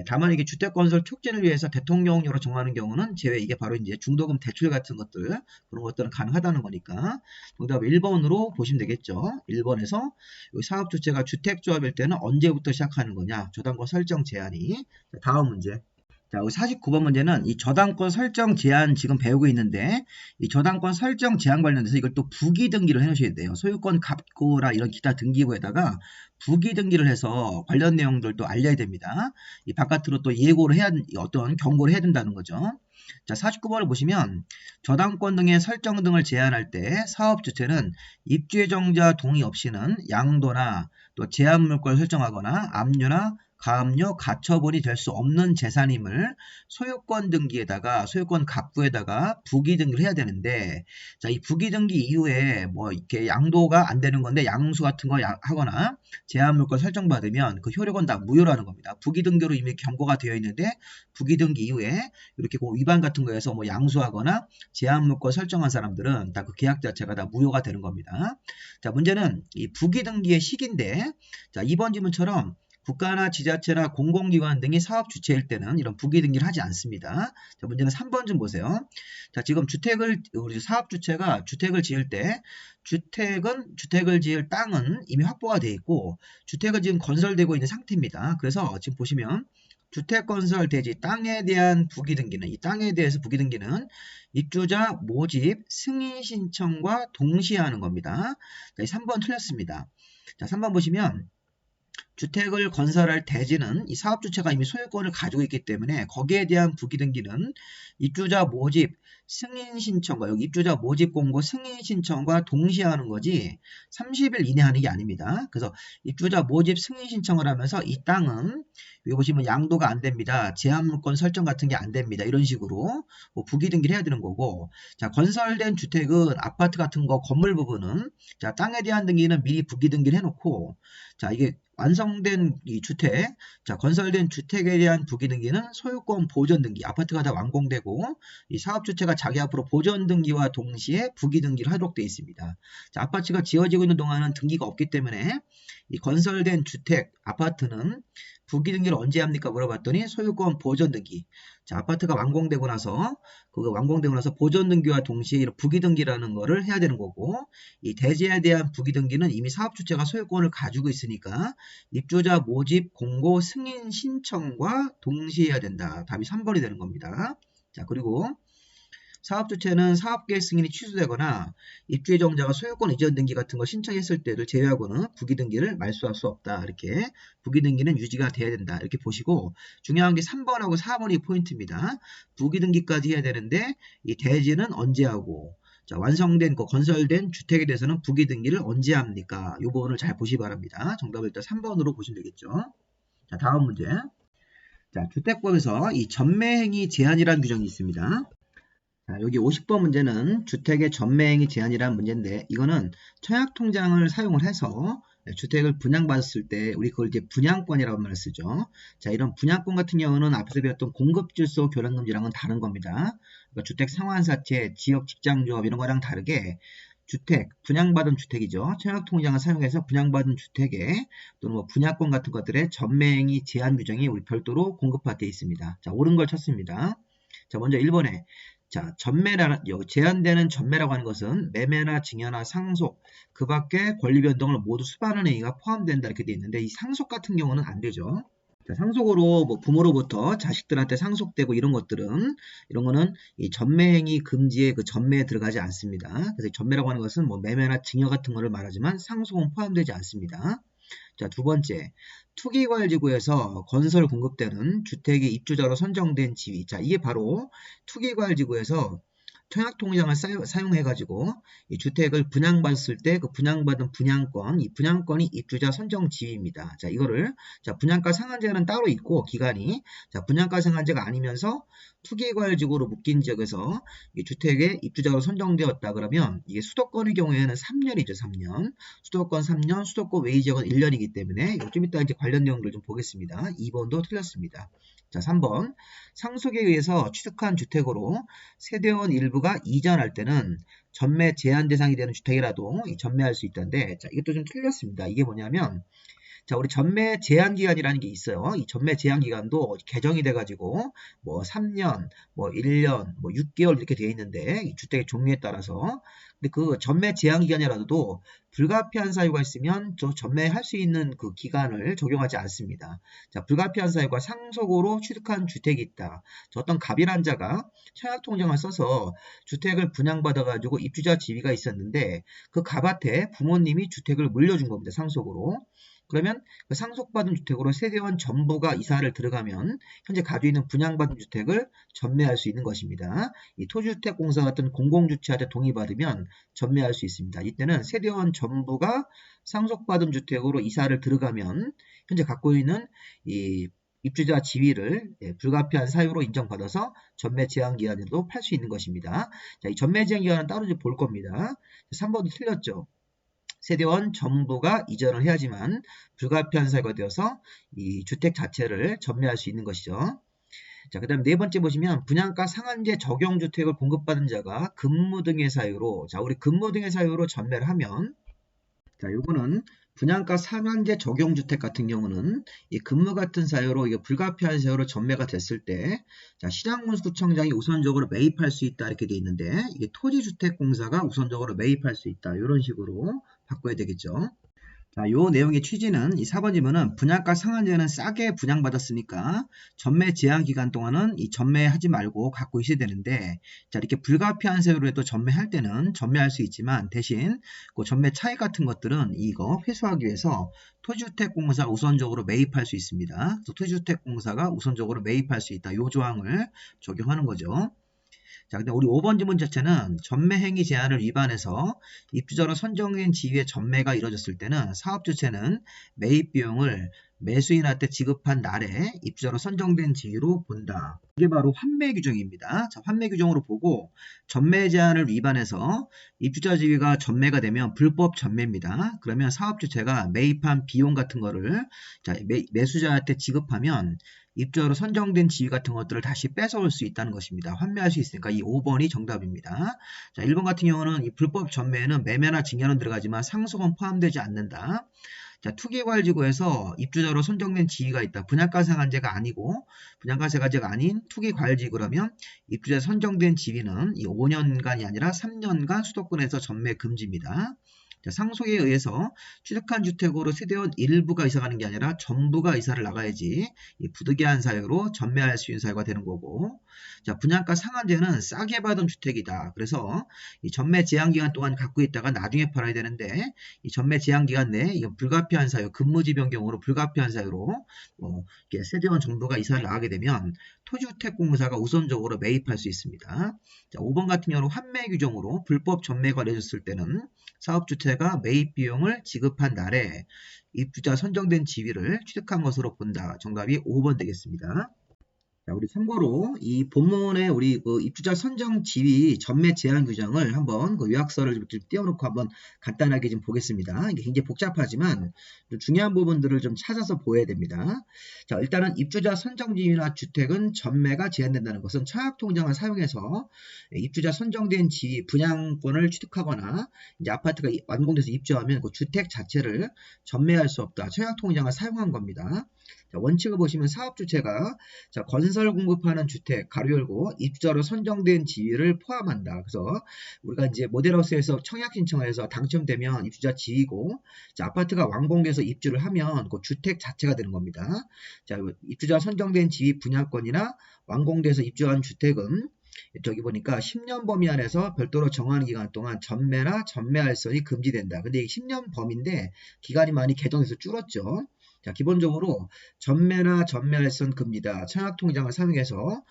다만 이게 주택건설 촉진을 위해서 대통령령으로 정하는 경우는 제외, 이게 바로 이제 중도금 대출 같은 것들, 그런 것들은 가능하다는 거니까 정답 1번으로 보시면 되겠죠. 1번에서 사업주체가 주택조합일 때는 언제부터 시작하는 거냐, 저당권 설정 제한이. 다음 문제. 자, 49번 문제는 이 저당권 설정 제한 지금 배우고 있는데 이 저당권 설정 제한 관련해서 이걸 또 부기 등기를 해놓으셔야 돼요. 소유권 갑고라 이런 기타 등기부에다가 부기 등기를 해서 관련 내용들도 알려야 됩니다. 이 바깥으로 또 예고를 해야, 어떤 경고를 해야 된다는 거죠. 자, 49번을 보시면 저당권 등의 설정 등을 제한할 때 사업주체는 입주예정자 동의 없이는 양도나 또 제한물권을 설정하거나 압류나 가압류, 가처분이 될 수 없는 재산임을 소유권 등기에다가, 소유권 갑부에다가 부기 등기를 해야 되는데, 자, 이 부기 등기 이후에 뭐 이렇게 양도가 안 되는 건데 양수 같은 거 하거나 제한 물권 설정받으면 그 효력은 다 무효라는 겁니다. 부기 등기로 이미 경고가 되어 있는데 부기 등기 이후에 이렇게 그 위반 같은 거에서 뭐 양수하거나 제한 물권 설정한 사람들은 다 그 계약 자체가 다 무효가 되는 겁니다. 자, 문제는 이 부기 등기의 시기인데, 자, 이번 지문처럼 국가나 지자체나 공공기관 등이 사업 주체일 때는 이런 부기 등기를 하지 않습니다. 자, 문제는 3번 좀 보세요. 자, 지금 우리 사업 주체가 주택을 지을 때 주택을 지을 땅은 이미 확보가 되어 있고 주택은 지금 건설되고 있는 상태입니다. 그래서 지금 보시면 주택 건설 대지 땅에 대한 부기 등기는, 이 땅에 대해서 부기 등기는 입주자 모집 승인 신청과 동시에 하는 겁니다. 자, 이 3번 틀렸습니다. 자, 3번 보시면 주택을 건설할 대지는 이 사업주체가 이미 소유권을 가지고 있기 때문에 거기에 대한 부기 등기는 입주자 모집 승인 신청과, 여기 입주자 모집 공고 승인 신청과 동시에 하는 거지 30일 이내 하는 게 아닙니다. 그래서 입주자 모집 승인 신청을 하면서 이 땅은 여기 보시면 양도가 안 됩니다. 제한물권 설정 같은 게 안 됩니다. 이런 식으로 뭐 부기 등기를 해야 되는 거고, 자, 건설된 주택은 아파트 같은 거 건물 부분은 자, 땅에 대한 등기는 미리 부기 등기를 해놓고, 자, 이게 완성된 이 주택, 자, 건설된 주택에 대한 부기 등기는 소유권 보존 등기, 아파트가 다 완공되고 이 사업주체가 자기 앞으로 보존 등기와 동시에 부기 등기를 하도록 되어 있습니다. 자, 아파트가 지어지고 있는 동안은 등기가 없기 때문에 이 건설된 주택, 아파트는 부기 등기를 언제 합니까? 물어봤더니 소유권 보존 등기. 자, 아파트가 완공되고 나서 보존 등기와 동시에 이런 부기 등기라는 거를 해야 되는 거고, 이 대지에 대한 부기 등기는 이미 사업주체가 소유권을 가지고 있으니까 입주자 모집 공고 승인 신청과 동시에 해야 된다. 답이 3번이 되는 겁니다. 자, 그리고 사업주체는 사업계획 승인이 취소되거나 입주예정자가 소유권 이전 등기 같은 걸 신청했을 때를 제외하고는 부기등기를 말소할 수 없다. 이렇게 부기등기는 유지가 돼야 된다. 이렇게 보시고 중요한 게 3번하고 4번이 포인트입니다. 부기등기까지 해야 되는데 이 대지는 언제 하고 자, 완성된 건설된 주택에 대해서는 부기등기를 언제 합니까? 이 부분을 잘 보시기 바랍니다. 정답을 일단 3번으로 보시면 되겠죠. 자, 다음 문제. 자, 주택법에서 이 전매행위 제한이라는 규정이 있습니다. 자, 여기 50번 문제는 주택의 전매행위 제한이라는 문제인데 이거는 청약통장을 사용을 해서 주택을 분양받았을 때 우리 그걸 이제 분양권이라고 말을 쓰죠. 자, 이런 분양권 같은 경우는 앞에서 배웠던 공급질소 교란금지랑은 다른 겁니다. 그러니까 주택 상환사채, 지역 직장조합 이런 거랑 다르게 주택, 분양받은 주택이죠. 청약통장을 사용해서 분양받은 주택에 또는 뭐 분양권 같은 것들의 전매행위 제한 규정이 우리 별도로 공급화되어 있습니다. 자, 옳은 걸 쳤습니다. 자, 먼저 1번에 자, 제한되는 전매라고 하는 것은 매매나 증여나 상속, 그 밖에 권리 변동을 모두 수반하는 행위가 포함된다 이렇게 되어 있는데 이 상속 같은 경우는 안 되죠. 자, 상속으로 뭐 부모로부터 자식들한테 상속되고 이런 것들은 이런 거는 이 전매행위 금지의 그 전매에 들어가지 않습니다. 그래서 전매라고 하는 것은 뭐 매매나 증여 같은 거를 말하지만 상속은 포함되지 않습니다. 자, 두 번째, 투기과열지구에서 건설 공급되는 주택의 입주자로 선정된 지위. 자, 이게 바로 투기과열지구에서 청약통장을 사용해가지고 이 주택을 분양받았을 때 그 분양받은 분양권, 이 분양권이 입주자 선정 지위입니다. 자, 이거를 자 분양가 상한제는 따로 있고 기간이 자 분양가 상한제가 아니면서 투기과열지구로 묶인 지역에서 이 주택의 입주자로 선정되었다 그러면 이게 수도권의 경우에는 3년이죠, 3년. 수도권 3년, 수도권 외의 지역은 1년이기 때문에 좀 이따 이제 관련 내용들 좀 보겠습니다. 2번도 틀렸습니다. 자, 3번. 상속에 의해서 취득한 주택으로 세대원 일부가 이전할 때는 전매 제한 대상이 되는 주택이라도 전매할 수 있다는데, 자, 이것도 좀 틀렸습니다. 이게 뭐냐면, 자, 우리 전매 제한 기간이라는 게 있어요. 이 전매 제한 기간도 개정이 돼가지고, 뭐 3년, 뭐 1년, 뭐 6개월 이렇게 되어 있는데, 이 주택의 종류에 따라서. 근데 그 전매 제한 기간이라도 불가피한 사유가 있으면 저 전매할 수 있는 그 기간을 적용하지 않습니다. 자, 불가피한 사유가 상속으로 취득한 주택이 있다. 저 어떤 갑이란 자가 청약통장을 써서 주택을 분양받아가지고 입주자 지위가 있었는데, 그 갑한테 부모님이 주택을 물려준 겁니다. 상속으로. 그러면 그 상속받은 주택으로 세대원 전부가 이사를 들어가면 현재 가지고 있는 분양받은 주택을 전매할 수 있는 것입니다. 이 토지주택공사 같은 공공주체한테 동의받으면 전매할 수 있습니다. 이때는 세대원 전부가 상속받은 주택으로 이사를 들어가면 현재 갖고 있는 이 입주자 지위를 불가피한 사유로 인정받아서 전매 제한 기간에도 팔 수 있는 것입니다. 자, 이 전매 제한 기간은 따로 볼 겁니다. 3번도 틀렸죠. 세대원 전부가 이전을 해야지만 불가피한 사유가 되어서 이 주택 자체를 전매할 수 있는 것이죠. 자, 그 다음 네 번째 보시면 분양가 상한제 적용주택을 공급받은 자가 근무 등의 사유로 자, 우리 근무 등의 사유로 전매를 하면 자, 요거는 분양가 상한제 적용주택 같은 경우는 이 근무 같은 사유로 이게 불가피한 사유로 전매가 됐을 때 자, 시장군수청장이 우선적으로 매입할 수 있다 이렇게 돼 있는데 이게 토지주택공사가 우선적으로 매입할 수 있다 이런 식으로 바꿔야 되겠죠. 자, 요 내용의 취지는 이 4번 질문은 분양가 상한제는 싸게 분양받았으니까 전매 제한 기간 동안은 이 전매하지 말고 갖고 있어야 되는데 자, 이렇게 불가피한 사유로 해도 전매할 때는 전매할 수 있지만 대신 그 전매 차익 같은 것들은 이거 회수하기 위해서 토지주택공사가 우선적으로 매입할 수 있습니다. 그래서 토지주택공사가 우선적으로 매입할 수 있다. 요 조항을 적용하는 거죠. 자, 근데 우리 5번 질문 자체는 전매행위 제한을 위반해서 입주자로 선정된 지위의 전매가 이뤄졌을 때는 사업주체는 매입 비용을 매수인한테 지급한 날에 입주자로 선정된 지위로 본다. 이게 바로 환매 규정입니다. 자, 환매 규정으로 보고 전매 제한을 위반해서 입주자 지위가 전매가 되면 불법 전매입니다. 그러면 사업주체가 매입한 비용 같은 거를 자, 매수자한테 지급하면 입주자로 선정된 지위 같은 것들을 다시 뺏어올 수 있다는 것입니다. 환매할 수 있으니까 이 5번이 정답입니다. 자, 1번 같은 경우는 이 불법 전매에는 매매나 증여는 들어가지만 상속은 포함되지 않는다. 자, 투기과열지구에서 입주자로 선정된 지위가 있다. 분양가 상한제가 아니고 분양가 상한제가 아닌 투기과열지구라면 입주자 선정된 지위는 이 5년간이 아니라 3년간 수도권에서 전매 금지입니다. 자, 상속에 의해서 취득한 주택으로 세대원 일부가 이사가는 게 아니라 전부가 이사를 나가야지 이 부득이한 사유로 전매할 수 있는 사유가 되는 거고, 자, 분양가 상한제는 싸게 받은 주택이다. 그래서 이 전매 제한 기간 동안 갖고 있다가 나중에 팔아야 되는데 이 전매 제한 기간 내에 이건 불가피한 사유, 근무지 변경으로 불가피한 사유로 이렇게 세대원 전부가 이사를 나가게 되면 토지주택공사가 우선적으로 매입할 수 있습니다. 자, 5번 같은 경우는 환매 규정으로 불법 전매가 내졌을 때는 사업주체가 매입 비용을 지급한 날에 입주자 선정된 지위를 취득한 것으로 본다. 정답이 5번 되겠습니다. 자, 우리 참고로 이 본문에 우리 그 입주자 선정 지위 전매 제한 규정을 한번 그 요약서를 좀 띄워놓고 한번 간단하게 좀 보겠습니다. 이게 굉장히 복잡하지만 좀 중요한 부분들을 좀 찾아서 보여야 됩니다. 자, 일단은 입주자 선정 지위나 주택은 전매가 제한된다는 것은 청약통장을 사용해서 입주자 선정된 지위 분양권을 취득하거나 이제 아파트가 완공돼서 입주하면 그 주택 자체를 전매할 수 없다. 청약통장을 사용한 겁니다. 자, 원칙을 보시면 사업주체가 자, 건설 공급하는 주택 가로 열고 입주자로 선정된 지위를 포함한다. 그래서 우리가 이제 모델하우스에서 청약 신청을 해서 당첨되면 입주자 지위고, 자, 아파트가 완공돼서 입주를 하면 그 주택 자체가 되는 겁니다. 자, 입주자 선정된 지위 분양권이나 완공돼서 입주한 주택은 저기 보니까 10년 범위 안에서 별도로 정하는 기간 동안 전매나 전매할선이 금지된다. 근데 이 10년 범위인데 기간이 많이 개정해서 줄었죠. 자, 기본적으로 전매나 전매할선 금지다. 청약통장을 사용해서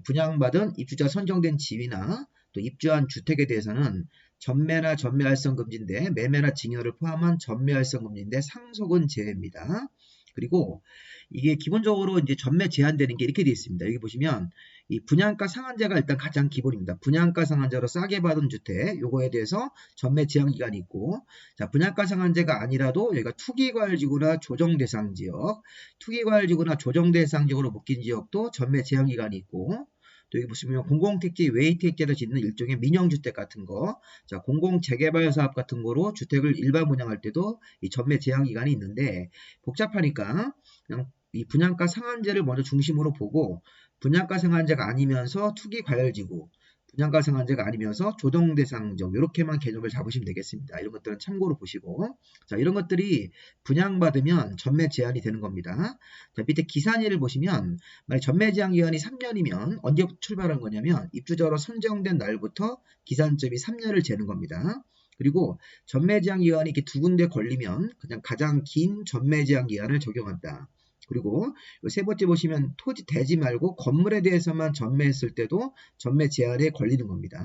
분양받은 입주자 선정된 지위나 또 입주한 주택에 대해서는 전매나 전매할선 금지인데 매매나 증여를 포함한 전매할선 금지인데 상속은 제외입니다. 그리고 이게 기본적으로 이제 전매 제한되는 게 이렇게 되어 있습니다. 여기 보시면 이 분양가 상한제가 일단 가장 기본입니다. 분양가 상한제로 싸게 받은 주택, 요거에 대해서 전매 제한 기간이 있고, 자, 분양가 상한제가 아니라도 여기가 투기과열지구나 조정대상 지역, 투기과열지구나 조정대상 지역으로 묶인 지역도 전매 제한 기간이 있고, 또 여기 보시면 공공택지, 외의택지에서 짓는 일종의 민영주택 같은 거, 자, 공공재개발 사업 같은 거로 주택을 일반 분양할 때도 이 전매 제한 기간이 있는데 복잡하니까 그냥 이 분양가 상한제를 먼저 중심으로 보고 분양가 상한제가 아니면서 투기과열지구, 분양가 상한제가 아니면서 조정대상지역 이렇게만 개념을 잡으시면 되겠습니다. 이런 것들은 참고로 보시고, 자, 이런 것들이 분양받으면 전매 제한이 되는 겁니다. 자, 밑에 기산일을 보시면 만약 전매 제한 기간이 3년이면 언제부터 출발한 거냐면 입주자로 선정된 날부터 기산점이 3년을 재는 겁니다. 그리고 전매 제한 기간이 이렇게 두 군데 걸리면 그냥 가장 긴 전매 제한 기간을 적용한다. 그리고 세 번째 보시면 토지 대지 말고 건물에 대해서만 전매했을 때도 전매 제한에 걸리는 겁니다.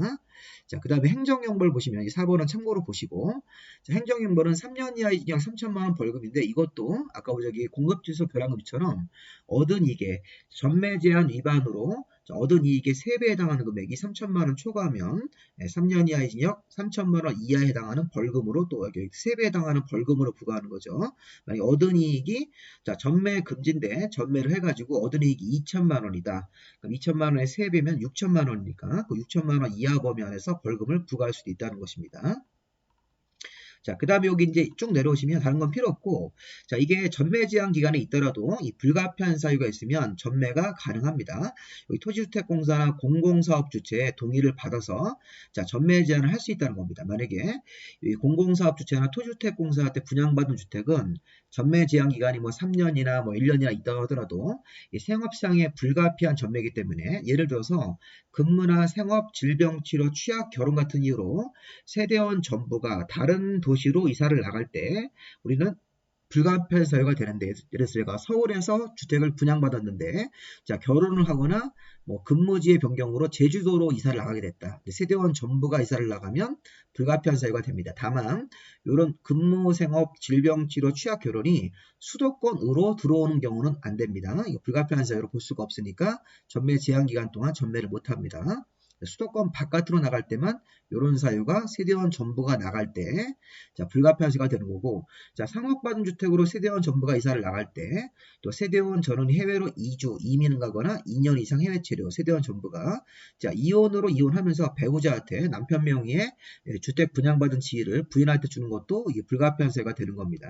자, 그 다음에 행정형벌 보시면 4번은 참고로 보시고, 자, 행정형벌은 3년 이하의 징역 3천만 원 벌금인데 이것도 아까 저기 공급질서 교량금처럼 얻은 이익에 전매 제한 위반으로 얻은 이익의 3배에 해당하는 금액이 3천만 원 초과하면 3년 이하의 징역 3천만 원 이하에 해당하는 벌금으로 또 여기 3배에 해당하는 벌금으로 부과하는 거죠. 만약 얻은 이익이 자, 전매 금지인데 전매를 해가지고 얻은 이익이 2천만 원이다. 그럼 2천만 원의 3배면 6천만 원이니까 그 6천만 원 이하 범위 안에서 벌금을 부과할 수도 있다는 것입니다. 자, 그 다음에 여기 이제 쭉 내려오시면 다른 건 필요 없고, 자, 이게 전매 제한 기간에 있더라도 이 불가피한 사유가 있으면 전매가 가능합니다. 여기 토지주택공사나 공공사업 주체의 동의를 받아서 자, 전매 제한을 할 수 있다는 겁니다. 만약에 이 공공사업 주체나 토지주택공사한테 분양받은 주택은 전매 제한 기간이 뭐 3년이나 뭐 1년이나 있다고 하더라도 이 생업상의 불가피한 전매이기 때문에 예를 들어서 근무나 생업, 질병, 치료, 취약, 결혼 같은 이유로 세대원 전부가 다른 도시로 이사를 나갈 때 우리는 불가피한 사유가 되는데, 예를 들어서 제가 서울에서 주택을 분양받았는데 자, 결혼을 하거나 뭐 근무지의 변경으로 제주도로 이사를 나가게 됐다. 세대원 전부가 이사를 나가면 불가피한 사유가 됩니다. 다만 이런 근무, 생업, 질병, 치료, 취약, 결혼이 수도권으로 들어오는 경우는 안 됩니다. 이거 불가피한 사유로 볼 수가 없으니까 전매 제한 기간 동안 전매를 못 합니다. 수도권 바깥으로 나갈 때만 이런 사유가 세대원 전부가 나갈 때 자, 불가피한 사유가 되는 거고, 자, 상업받은 주택으로 세대원 전부가 이사를 나갈 때 또 세대원 전원이 해외로 이주, 이민을 가거나 2년 이상 해외 체류, 세대원 전부가 자, 이혼으로 이혼하면서 배우자한테 남편 명의의 주택 분양받은 지위를 부인할 때 주는 것도 이게 불가피한 사유가 되는 겁니다.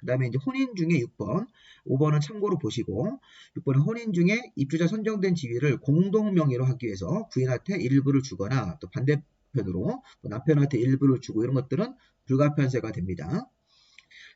그 다음에 이제 혼인 중에 6번, 5번은 참고로 보시고 6번은 혼인 중에 입주자 선정된 지위를 공동명의로 하기 위해서 부인한테 일부를 주거나 또 반대편으로 또 남편한테 일부를 주고 이런 것들은 불가피한세가 됩니다.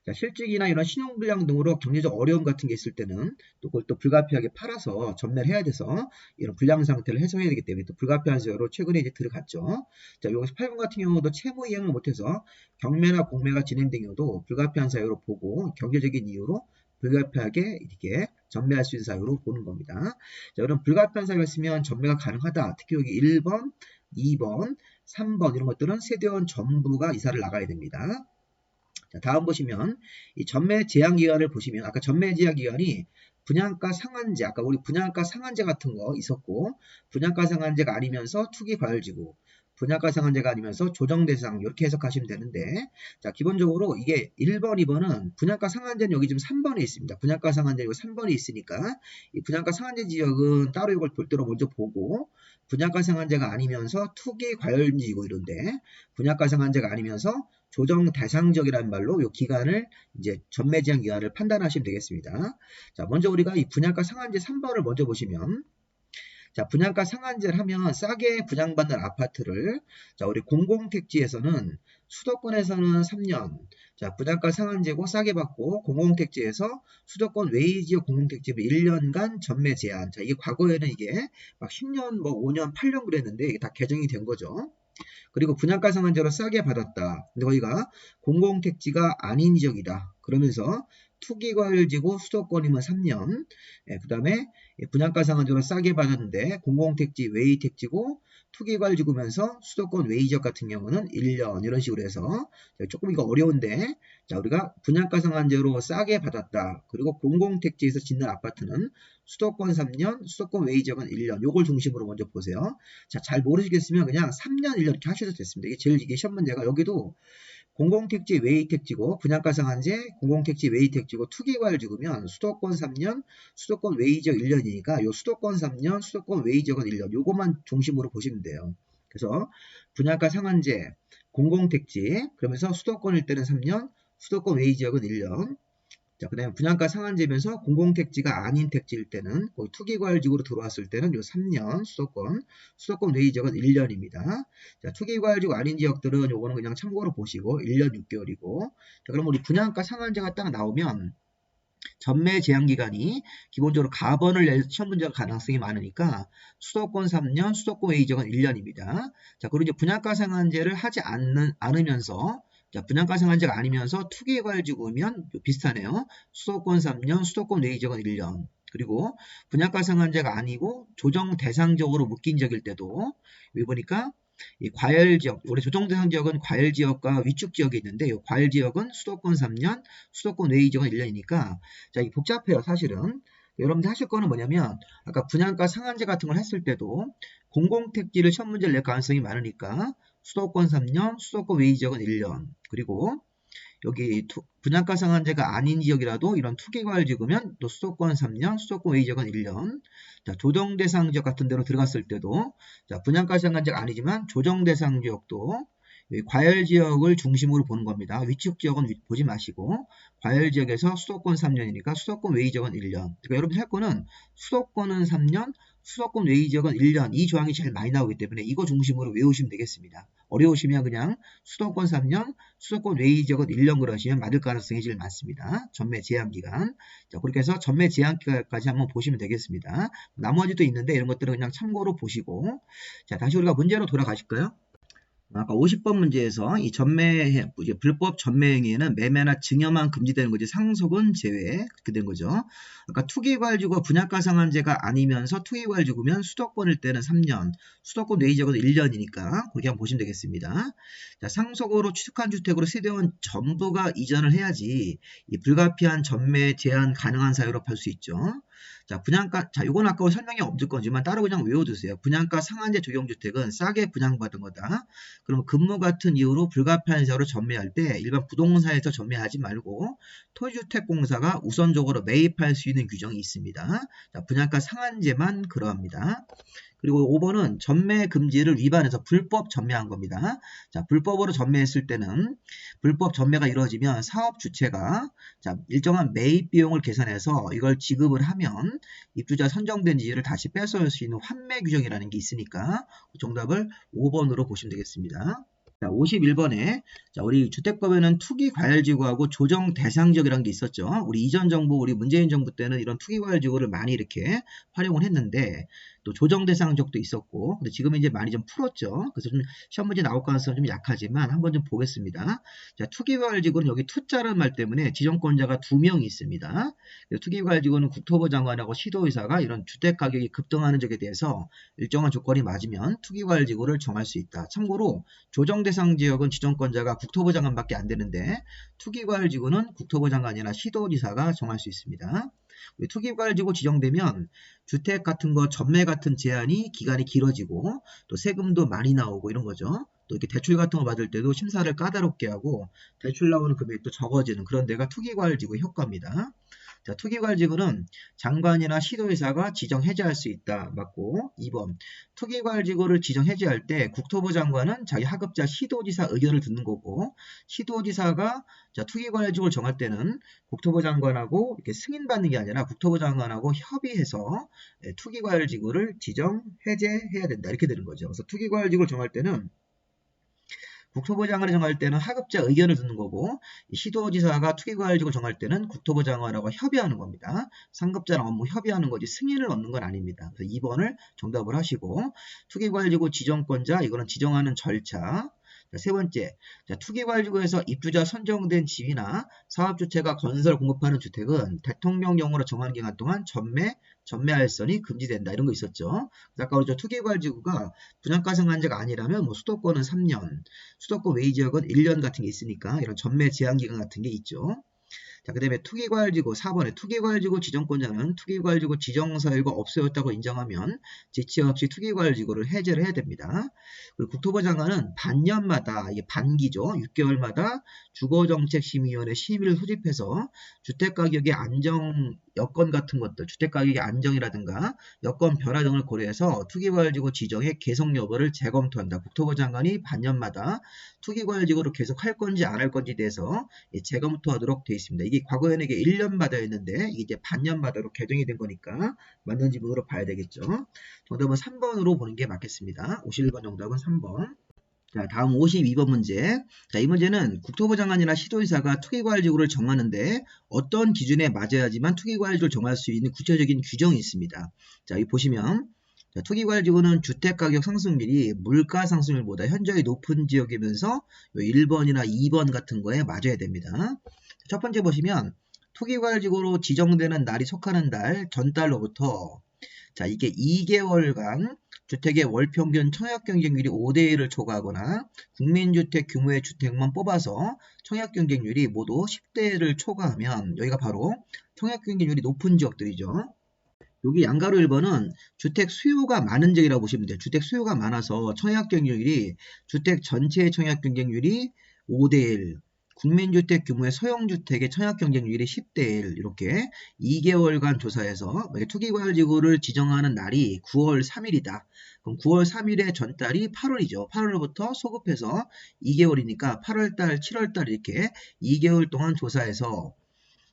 자, 실직이나 이런 신용불량 등으로 경제적 어려움 같은 게 있을 때는 또 그걸 또 불가피하게 팔아서 전매를 해야 돼서 이런 불량 상태를 해소해야 되기 때문에 또 불가피한세로 최근에 이제 들어갔죠. 자, 여기서 8번 같은 경우도 채무 이행을 못해서 경매나 공매가 진행된 경우도 불가피한 사유로 보고 경제적인 이유로 불가피하게 이렇게 전매할 수 있는 사유로 보는 겁니다. 자, 그럼 불가피한 사유가 있으면 전매가 가능하다. 특히 여기 1번, 2번, 3번 이런 것들은 세대원 전부가 이사를 나가야 됩니다. 자, 다음 보시면 이 전매 제한 기간을 보시면 아까 전매 제한 기간이 분양가 상한제, 아까 우리 분양가 상한제 같은 거 있었고 분양가 상한제가 아니면서 투기 과열지구, 분양가 상한제가 아니면서 조정 대상 이렇게 해석하시면 되는데 자, 기본적으로 이게 1번, 2번은 분양가 상한제는 여기 지금 3번에 있습니다. 분양가 상한제 여기 3번에 있으니까 이 분양가 상한제 지역은 따로 이걸 별도로 먼저 보고 분양가 상한제가 아니면서 투기 과열지구 이런데 분양가 상한제가 아니면서 조정 대상적이라는 말로 이 기간을 이제 전매 제한 기간을 판단하시면 되겠습니다. 자, 먼저 우리가 이 분양가 상한제 3번을 먼저 보시면 자, 분양가 상한제를 하면 싸게 분양받는 아파트를 자, 우리 공공택지에서는 수도권에서는 3년 자, 분양가 상한제고 싸게 받고 공공택지에서 수도권 외지역 공공택지로 1년간 전매 제한. 자, 이게 과거에는 이게 막 10년, 뭐 5년, 8년 그랬는데 이게 다 개정이 된 거죠. 그리고 분양가 상한제로 싸게 받았다. 근데 거기가 공공택지가 아닌 지역이다. 그러면서 투기과열지구 수도권이면 3년, 그 다음에 분양가 상한제로 싸게 받았는데 공공택지 외의택지고 투기과열지구면서 수도권 외의지역 같은 경우는 1년 이런 식으로 해서 조금 이거 어려운데 자, 우리가 분양가 상한제로 싸게 받았다. 그리고 공공택지에서 짓는 아파트는 수도권 3년, 수도권 외의지역은 1년. 요걸 중심으로 먼저 보세요. 자, 잘 모르시겠으면 그냥 3년, 1년 이렇게 하셔도 됐습니다. 이게 제일 이게 시험 문제가 여기도 공공택지 외의택지고 분양가 상한제, 공공택지 외의택지고 투기과열지구면 수도권 3년, 수도권 외의지역 1년이니까 요 수도권 3년, 수도권 외의지역은 1년. 요것만 중심으로 보시면 돼요. 그래서 분양가 상한제, 공공택지 그러면서 수도권일 때는 3년, 수도권 외의지역은 1년. 자, 그 다음에 분양가 상한제면서 공공택지가 아닌 택지일 때는 거의 투기과열지구로 들어왔을 때는 요 3년 수도권 외의지역은 1년입니다. 자, 투기과열지구 아닌 지역들은 요거는 그냥 참고로 보시고 1년 6개월이고 자, 그럼 우리 분양가 상한제가 딱 나오면 전매 제한 기간이 기본적으로 가번을 낼 시험 문제가 가능성이 많으니까 수도권 3년, 수도권 외의지역은 1년입니다. 자, 그리고 이제 분양가 상한제를 하지 않으면서 자, 분양가 상한제가 아니면서 투기과열지구면 비슷하네요. 수도권 3년, 수도권 외의지역은 1년. 그리고 분양가 상한제가 아니고 조정 대상적으로 묶인 지역일 때도 여기 보니까 이 과열지역, 우리 조정 대상 지역은 과열지역과 위축 지역이 있는데 이 과열지역은 수도권 3년, 수도권 외의지역은 1년이니까 자, 이 복잡해요, 사실은. 여러분들 하실 거는 뭐냐면 아까 분양가 상한제 같은 걸 했을 때도 공공택지를 시험 문제를 낼 가능성이 많으니까 수도권 3년, 수도권 외의지역은 1년. 그리고 여기 분양가 상한제가 아닌 지역이라도 이런 투기과열지구면 또 수도권 3년, 수도권 외의지역은 1년. 자, 조정 대상 지역 같은 데로 들어갔을 때도 자, 분양가 상한제가 아니지만 조정 대상 지역도 과열 지역을 중심으로 보는 겁니다. 위축 지역은 보지 마시고 과열 지역에서 수도권 3년이니까 수도권 외의지역은 1년. 그러니까 여러분 할 거는 수도권은 3년, 수도권 외의지역은 1년 이 조항이 제일 많이 나오기 때문에 이거 중심으로 외우시면 되겠습니다. 어려우시면 그냥 수도권 3년, 수도권 외의지역은 1년 그러시면 맞을 가능성이 제일 많습니다. 전매 제한기간. 자, 그렇게 해서 전매 제한기간까지 한번 보시면 되겠습니다. 나머지도 있는데 이런 것들은 그냥 참고로 보시고 자, 다시 우리가 문제로 돌아가실까요? 아까 50번 문제에서 이 불법 전매 행위에는 매매나 증여만 금지되는 거지 상속은 제외 그렇게 된 거죠. 아까 투기과열지구가 분양가 상한제가 아니면서 투기과열지구면 수도권일 때는 3년, 수도권 외의지역은 1년이니까 그렇게 한번 보시면 되겠습니다. 자, 상속으로 취득한 주택으로 세대원 전부가 이전을 해야지 이 불가피한 전매 제한 가능한 사유로 볼 수 있죠. 자, 분양가, 자, 요건 아까 설명이 없을 거지만 따로 그냥 외워두세요. 분양가 상한제 적용주택은 싸게 분양받은 거다. 그러면 근무 같은 이유로 불가피한 사유로 전매할 때 일반 부동산에서 전매하지 말고 토지주택공사가 우선적으로 매입할 수 있는 규정이 있습니다. 자, 분양가 상한제만 그러합니다. 그리고 5번은 전매 금지를 위반해서 불법 전매한 겁니다. 자, 불법으로 전매했을 때는 불법 전매가 이루어지면 사업 주체가 자, 일정한 매입 비용을 계산해서 이걸 지급을 하면 입주자 선정된 지위를 다시 뺏어올 수 있는 환매 규정이라는 게 있으니까 정답을 5번으로 보시면 되겠습니다. 자, 51번에 자, 우리 주택법에는 투기과열지구하고 조정 대상지역이라는 게 있었죠. 우리 이전 정부, 우리 문재인 정부 때는 이런 투기과열지구를 많이 이렇게 활용을 했는데 또 조정 대상지역도 있었고, 근데 지금은 이제 많이 좀 풀었죠. 그래서 좀 시험 문제 나올 가능성은 좀 약하지만 한번 좀 보겠습니다. 자, 투기과열지구는 여기 투자라는 말 때문에 지정권자가 2명이 있습니다. 투기과열지구는 국토부 장관하고 시도의사가 이런 주택 가격이 급등하는 적에 대해서 일정한 조건이 맞으면 투기과열지구를 정할 수 있다. 참고로 조정 대상 지역은 지정권자가 국토부 장관밖에 안 되는데 투기과열지구는 국토부 장관이나 시도지사가 정할 수 있습니다. 투기과열지구 지정되면 주택 같은 거 전매 같은 제한이 기간이 길어지고 또 세금도 많이 나오고 이런 거죠. 또 이렇게 대출 같은 거 받을 때도 심사를 까다롭게 하고 대출 나오는 금액도 적어지는 그런 데가 투기과열지구 효과입니다. 자, 투기과열지구는 장관이나 시도의사가 지정 해제할 수 있다. 맞고 2번 투기과열지구를 지정 해제할 때 국토부 장관은 자기 하급자 시도지사 의견을 듣는 거고 시도지사가 자, 투기과열지구를 정할 때는 국토부 장관하고 이렇게 승인받는 게 아니라 국토부 장관하고 협의해서 투기과열지구를 지정 해제해야 된다. 이렇게 되는 거죠. 그래서 투기과열지구를 정할 때는 국토부 장관이 정할 때는 하급자 의견을 듣는 거고 시도지사가 투기과열지구를 정할 때는 국토부 장관하고 협의하는 겁니다. 상급자랑 업무 협의하는 거지 승인을 얻는 건 아닙니다. 그래서 2번을 정답을 하시고 투기과열지구 지정권자 이거는 지정하는 절차. 자, 세 번째, 자, 투기과열지구에서 입주자 선정된 지위나 사업주체가 건설 공급하는 주택은 대통령령으로 정한 기간 동안 전매할선이 금지된다. 이런 거 있었죠. 아까 그랬죠. 투기과열지구가 분양가 상한제가 아니라면 뭐 수도권은 3년, 수도권 외의 지역은 1년 같은 게 있으니까 이런 전매 제한 기간 같은 게 있죠. 자, 그 다음에 투기과열지구 4번에 투기과열지구 지정권자는 투기과열지구 지정사유가 없어졌다고 인정하면 지체 없이 투기과열지구를 해제를 해야 됩니다. 그리고 국토부 장관은 반년마다 이게 반기죠. 6개월마다 주거정책심의위원회 심의를 소집해서 주택가격의 안정 여건 같은 것들, 주택가격의 안정이라든가 여건 변화 등을 고려해서 투기과열지구 지정의 개성 여부를 재검토한다. 국토부 장관이 반년마다 투기과열지구를 계속 할 건지 안 할 건지에 대해서 재검토하도록 되어 있습니다. 이게 과거에는 이게 1년마다였는데 이게 이제 반년마다로 개정이 된 거니까 맞는지 문으로 봐야 되겠죠. 정답은 3번으로 보는 게 맞겠습니다. 51번 정답은 3번. 자, 다음 52번 문제. 자, 이 문제는 국토부 장관이나 시도의사가 투기과열지구를 정하는데 어떤 기준에 맞아야지만 투기과열지구를 정할 수 있는 구체적인 규정이 있습니다. 자, 여기 보시면 자, 투기과열지구는 주택가격 상승률이 물가 상승률보다 현저히 높은 지역이면서 1번이나 2번 같은 거에 맞아야 됩니다. 첫 번째 보시면 투기과열지구로 지정되는 날이 속하는 달 전달로부터 자, 이게 2개월간 주택의 월평균 청약경쟁률이 5대1을 초과하거나 국민주택 규모의 주택만 뽑아서 청약경쟁률이 모두 10대1을 초과하면 여기가 바로 청약경쟁률이 높은 지역들이죠. 여기 양가로 1번은 주택 수요가 많은 지역이라고 보시면 돼요. 주택 수요가 많아서 청약경쟁률이 주택 전체의 청약경쟁률이 5대1 국민주택 규모의 소형주택의 청약경쟁률이 10대1 이렇게 2개월간 조사해서 투기과열지구를 지정하는 날이 9월 3일이다. 그럼 9월 3일의 전달이 8월이죠. 8월부터 소급해서 2개월이니까 8월달, 7월달 이렇게 2개월 동안 조사해서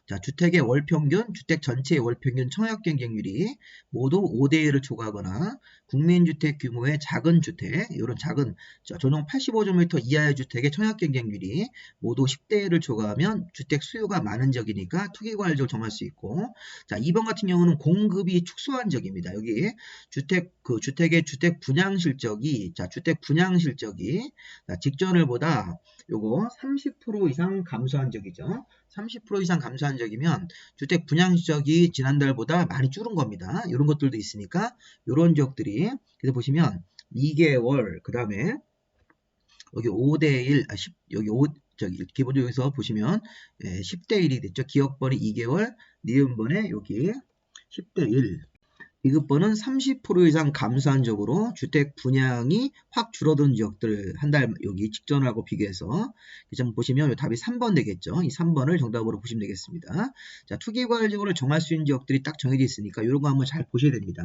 자, 주택의 월평균, 주택 전체의 월평균 청약경쟁률이 모두 5대1을 초과하거나 국민주택 규모의 작은 주택, 이런 작은 전용 85제곱미터 이하의 주택의 청약경쟁률이 모두 10대1을 초과하면 주택 수요가 많은 지역이니까 투기과열지구를 정할 수 있고 자, 2번 같은 경우는 공급이 축소한 지역입니다. 여기 주택의 주택 분양 실적이 주택 분양 실적이 직전을보다 요거 30% 이상 감소한 지역이죠. 30% 이상 감소한 지역이면 주택 분양 실적이 지난달보다 많이 줄은 겁니다. 이런 것들도 있으니까 이런 지역들이 그래서 보시면 2개월 그 다음에 여기 5대1 여기 기본적으로 여기서 보시면 10대1이 됐죠. 기억번이 2개월 니은번에 여기 10대1 비급번은 30% 이상 감소한 지역으로 주택 분양이 확 줄어든 지역들 한 달 여기 직전하고 비교해서 좀 보시면 답이 3번 되겠죠. 이 3번을 정답으로 보시면 되겠습니다. 자, 투기과열지구를 정할 수 있는 지역들이 딱 정해져 있으니까 이런 거 한번 잘 보셔야 됩니다.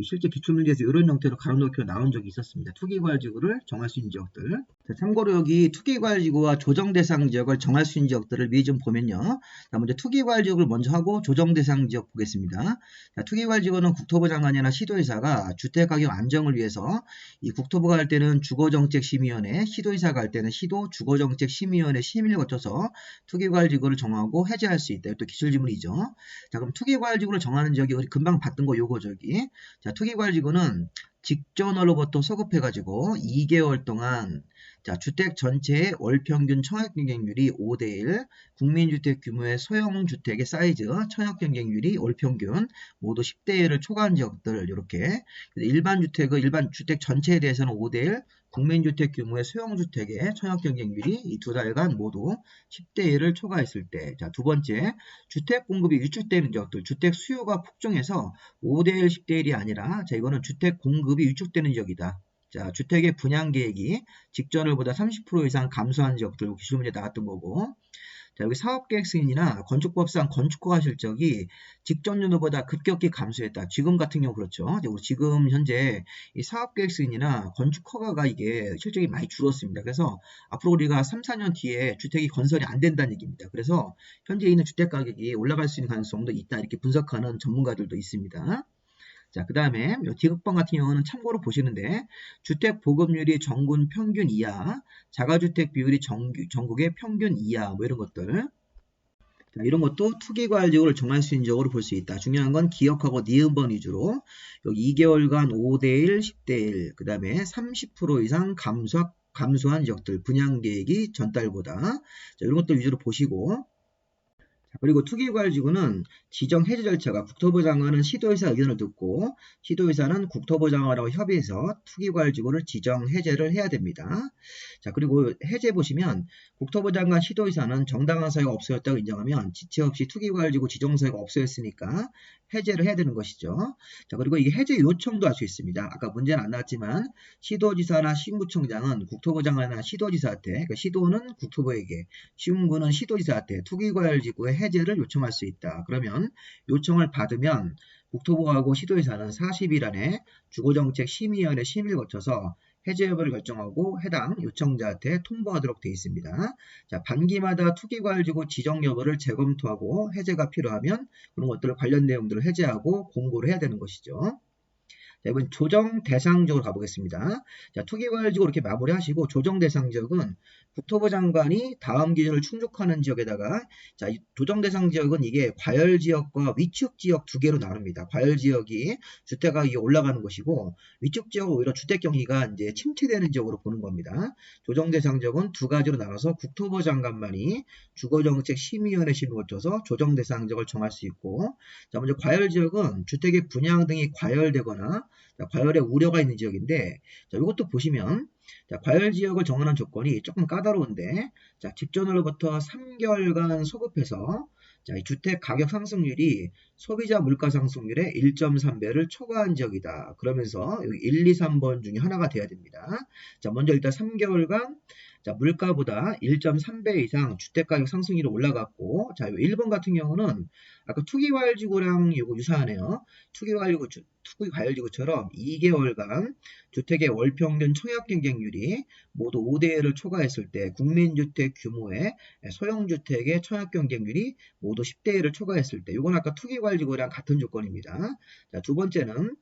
실제 기출문제에서 이런 형태로 가로놓기로 나온 적이 있었습니다. 투기과열지구를 정할 수 있는 지역들. 자, 참고로 여기 투기과열지구와 조정대상 지역을 정할 수 있는 지역들을 미리 좀 보면요. 자, 먼저 투기과열지구를 먼저 하고 조정대상 지역 보겠습니다. 자, 투기과열지구는 국토부 장관이나 시도의사가 주택가격 안정을 위해서 이 국토부가 할 때는 주거정책심의위원회, 시도의사가 할 때는 시도 주거정책심의위원회 심의를 거쳐서 투기과열지구를 정하고 해제할 수 있다. 이것도 기출지문이죠. 자, 그럼 투기과열지구를 정하는 지역이 우리 금방 봤던 거 요거 저기. 자, 투기과열지구는 직전월로부터 소급해가지고 2개월 동안 자, 주택 전체의 월평균 청약경쟁률이 5대1, 국민주택 규모의 소형주택의 사이즈, 청약경쟁률이 월평균 모두 10대1을 초과한 지역들 이렇게 일반 주택 전체에 대해서는 5대1, 국민주택 규모의 소형주택의 청약경쟁률이 이 두 달간 모두 10대1을 초과했을 때, 자, 두 번째, 주택 공급이 위축되는 지역들, 주택 수요가 폭증해서 5대1, 10대1이 아니라, 자, 이거는 주택 공급이 위축되는 지역이다. 자, 주택의 분양 계획이 직전월보다 30% 이상 감소한 지역들 기출문제 나왔던 거고, 자, 여기 사업계획 승인이나 건축법상 건축허가 실적이 직전 연도보다 급격히 감소했다. 지금 같은 경우 그렇죠. 우리 지금 현재 이 사업계획 승인이나 건축허가가 이게 실적이 많이 줄었습니다. 그래서 앞으로 우리가 3, 4년 뒤에 주택이 건설이 안 된다는 얘기입니다. 그래서 현재 있는 주택 가격이 올라갈 수 있는 가능성도 있다. 이렇게 분석하는 전문가들도 있습니다. 자, 그 다음에 D급번 같은 경우는 참고로 보시는데 주택 보급률이 전국 평균 이하, 자가주택 비율이 전국의 평균 이하 뭐 이런 것들 자, 이런 것도 투기과열지구를 정할 수 있는 지역으로 볼 수 있다. 중요한 건 기억하고 니은번 위주로 여기 2개월간 5대1, 10대1 그 다음에 30% 이상 감소한 지역들 분양계획이 전달보다 자, 이런 것들 위주로 보시고 그리고 투기과열지구는 지정 해제 절차가 국토부 장관은 시도의사 의견을 듣고 시도의사는 국토부 장관하고 협의해서 투기과열지구를 지정 해제를 해야 됩니다. 자, 그리고 해제 보시면 국토부 장관 시도의사는 정당한 사유가 없어졌다고 인정하면 지체 없이 투기과열지구 지정 사유가 없어졌으니까 해제를 해야 되는 것이죠. 자, 그리고 이게 해제 요청도 할 수 있습니다. 아까 문제는 안 나왔지만 시도지사나 시군구청장은 국토부 장관이나 시도지사한테 그러니까 시도는 국토부에게 시군구는 시도지사한테 투기과열지구의 해제를 요청할 수 있다. 그러면 요청을 받으면 국토부하고 시도의사는 40일 안에 주거정책심의위원회 심의를 거쳐서 해제 여부를 결정하고 해당 요청자한테 통보하도록 되어 있습니다. 자, 반기마다 투기과열지구 지정 여부를 재검토하고 해제가 필요하면 그런 것들을 관련 내용들을 해제하고 공고를 해야 되는 것이죠. 자, 이번 조정 대상 지역으로 가보겠습니다. 자, 투기과열지구 이렇게 마무리하시고 조정 대상 지역은 국토부 장관이 다음 기준을 충족하는 지역에다가 자, 이 조정 대상 지역은 이게 과열 지역과 위축 지역 두 개로 나눕니다. 과열 지역이 주택 가격이 올라가는 것이고 위축 지역은 오히려 주택 경기가 이제 침체되는 지역으로 보는 겁니다. 조정 대상 지역은 두 가지로 나눠서 국토부 장관만이 주거정책 심의위원회 심의를 거쳐서 조정 대상 지역을 정할 수 있고 자, 먼저 과열 지역은 주택의 분양 등이 과열되거나 자, 과열의 우려가 있는 지역인데 자, 이것도 보시면 자, 과열 지역을 정하는 조건이 조금 까다로운데 자, 직전으로부터 3개월간 소급해서 자, 이 주택 가격 상승률이 소비자 물가 상승률의 1.3배를 초과한 지역이다. 그러면서 여기 1, 2, 3번 중에 하나가 돼야 됩니다. 자, 먼저 일단 3개월간 자, 물가보다 1.3배 이상 주택가격 상승률이 올라갔고 자, 1번 같은 경우는 아까 투기과열지구랑 이거 유사하네요. 투기과열지구처럼 2개월간 주택의 월평균 청약경쟁률이 모두 5대1을 초과했을 때 국민주택 규모의 소형주택의 청약경쟁률이 모두 10대1을 초과했을 때 이건 아까 투기과열지구랑 같은 조건입니다. 자, 두 번째는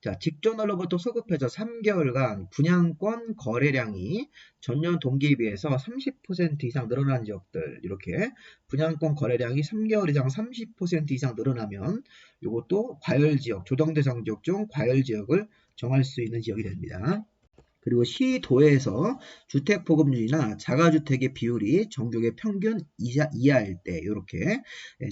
자, 직전월로부터 소급해서 3개월간 분양권 거래량이 전년 동기에 비해서 30% 이상 늘어난 지역들 이렇게 분양권 거래량이 3개월 이상 30% 이상 늘어나면 이것도 과열지역, 조정대상 지역 중 과열지역을 정할 수 있는 지역이 됩니다. 그리고 시도에서 주택 보급률이나 자가주택의 비율이 전국의 평균 이하일 때 이렇게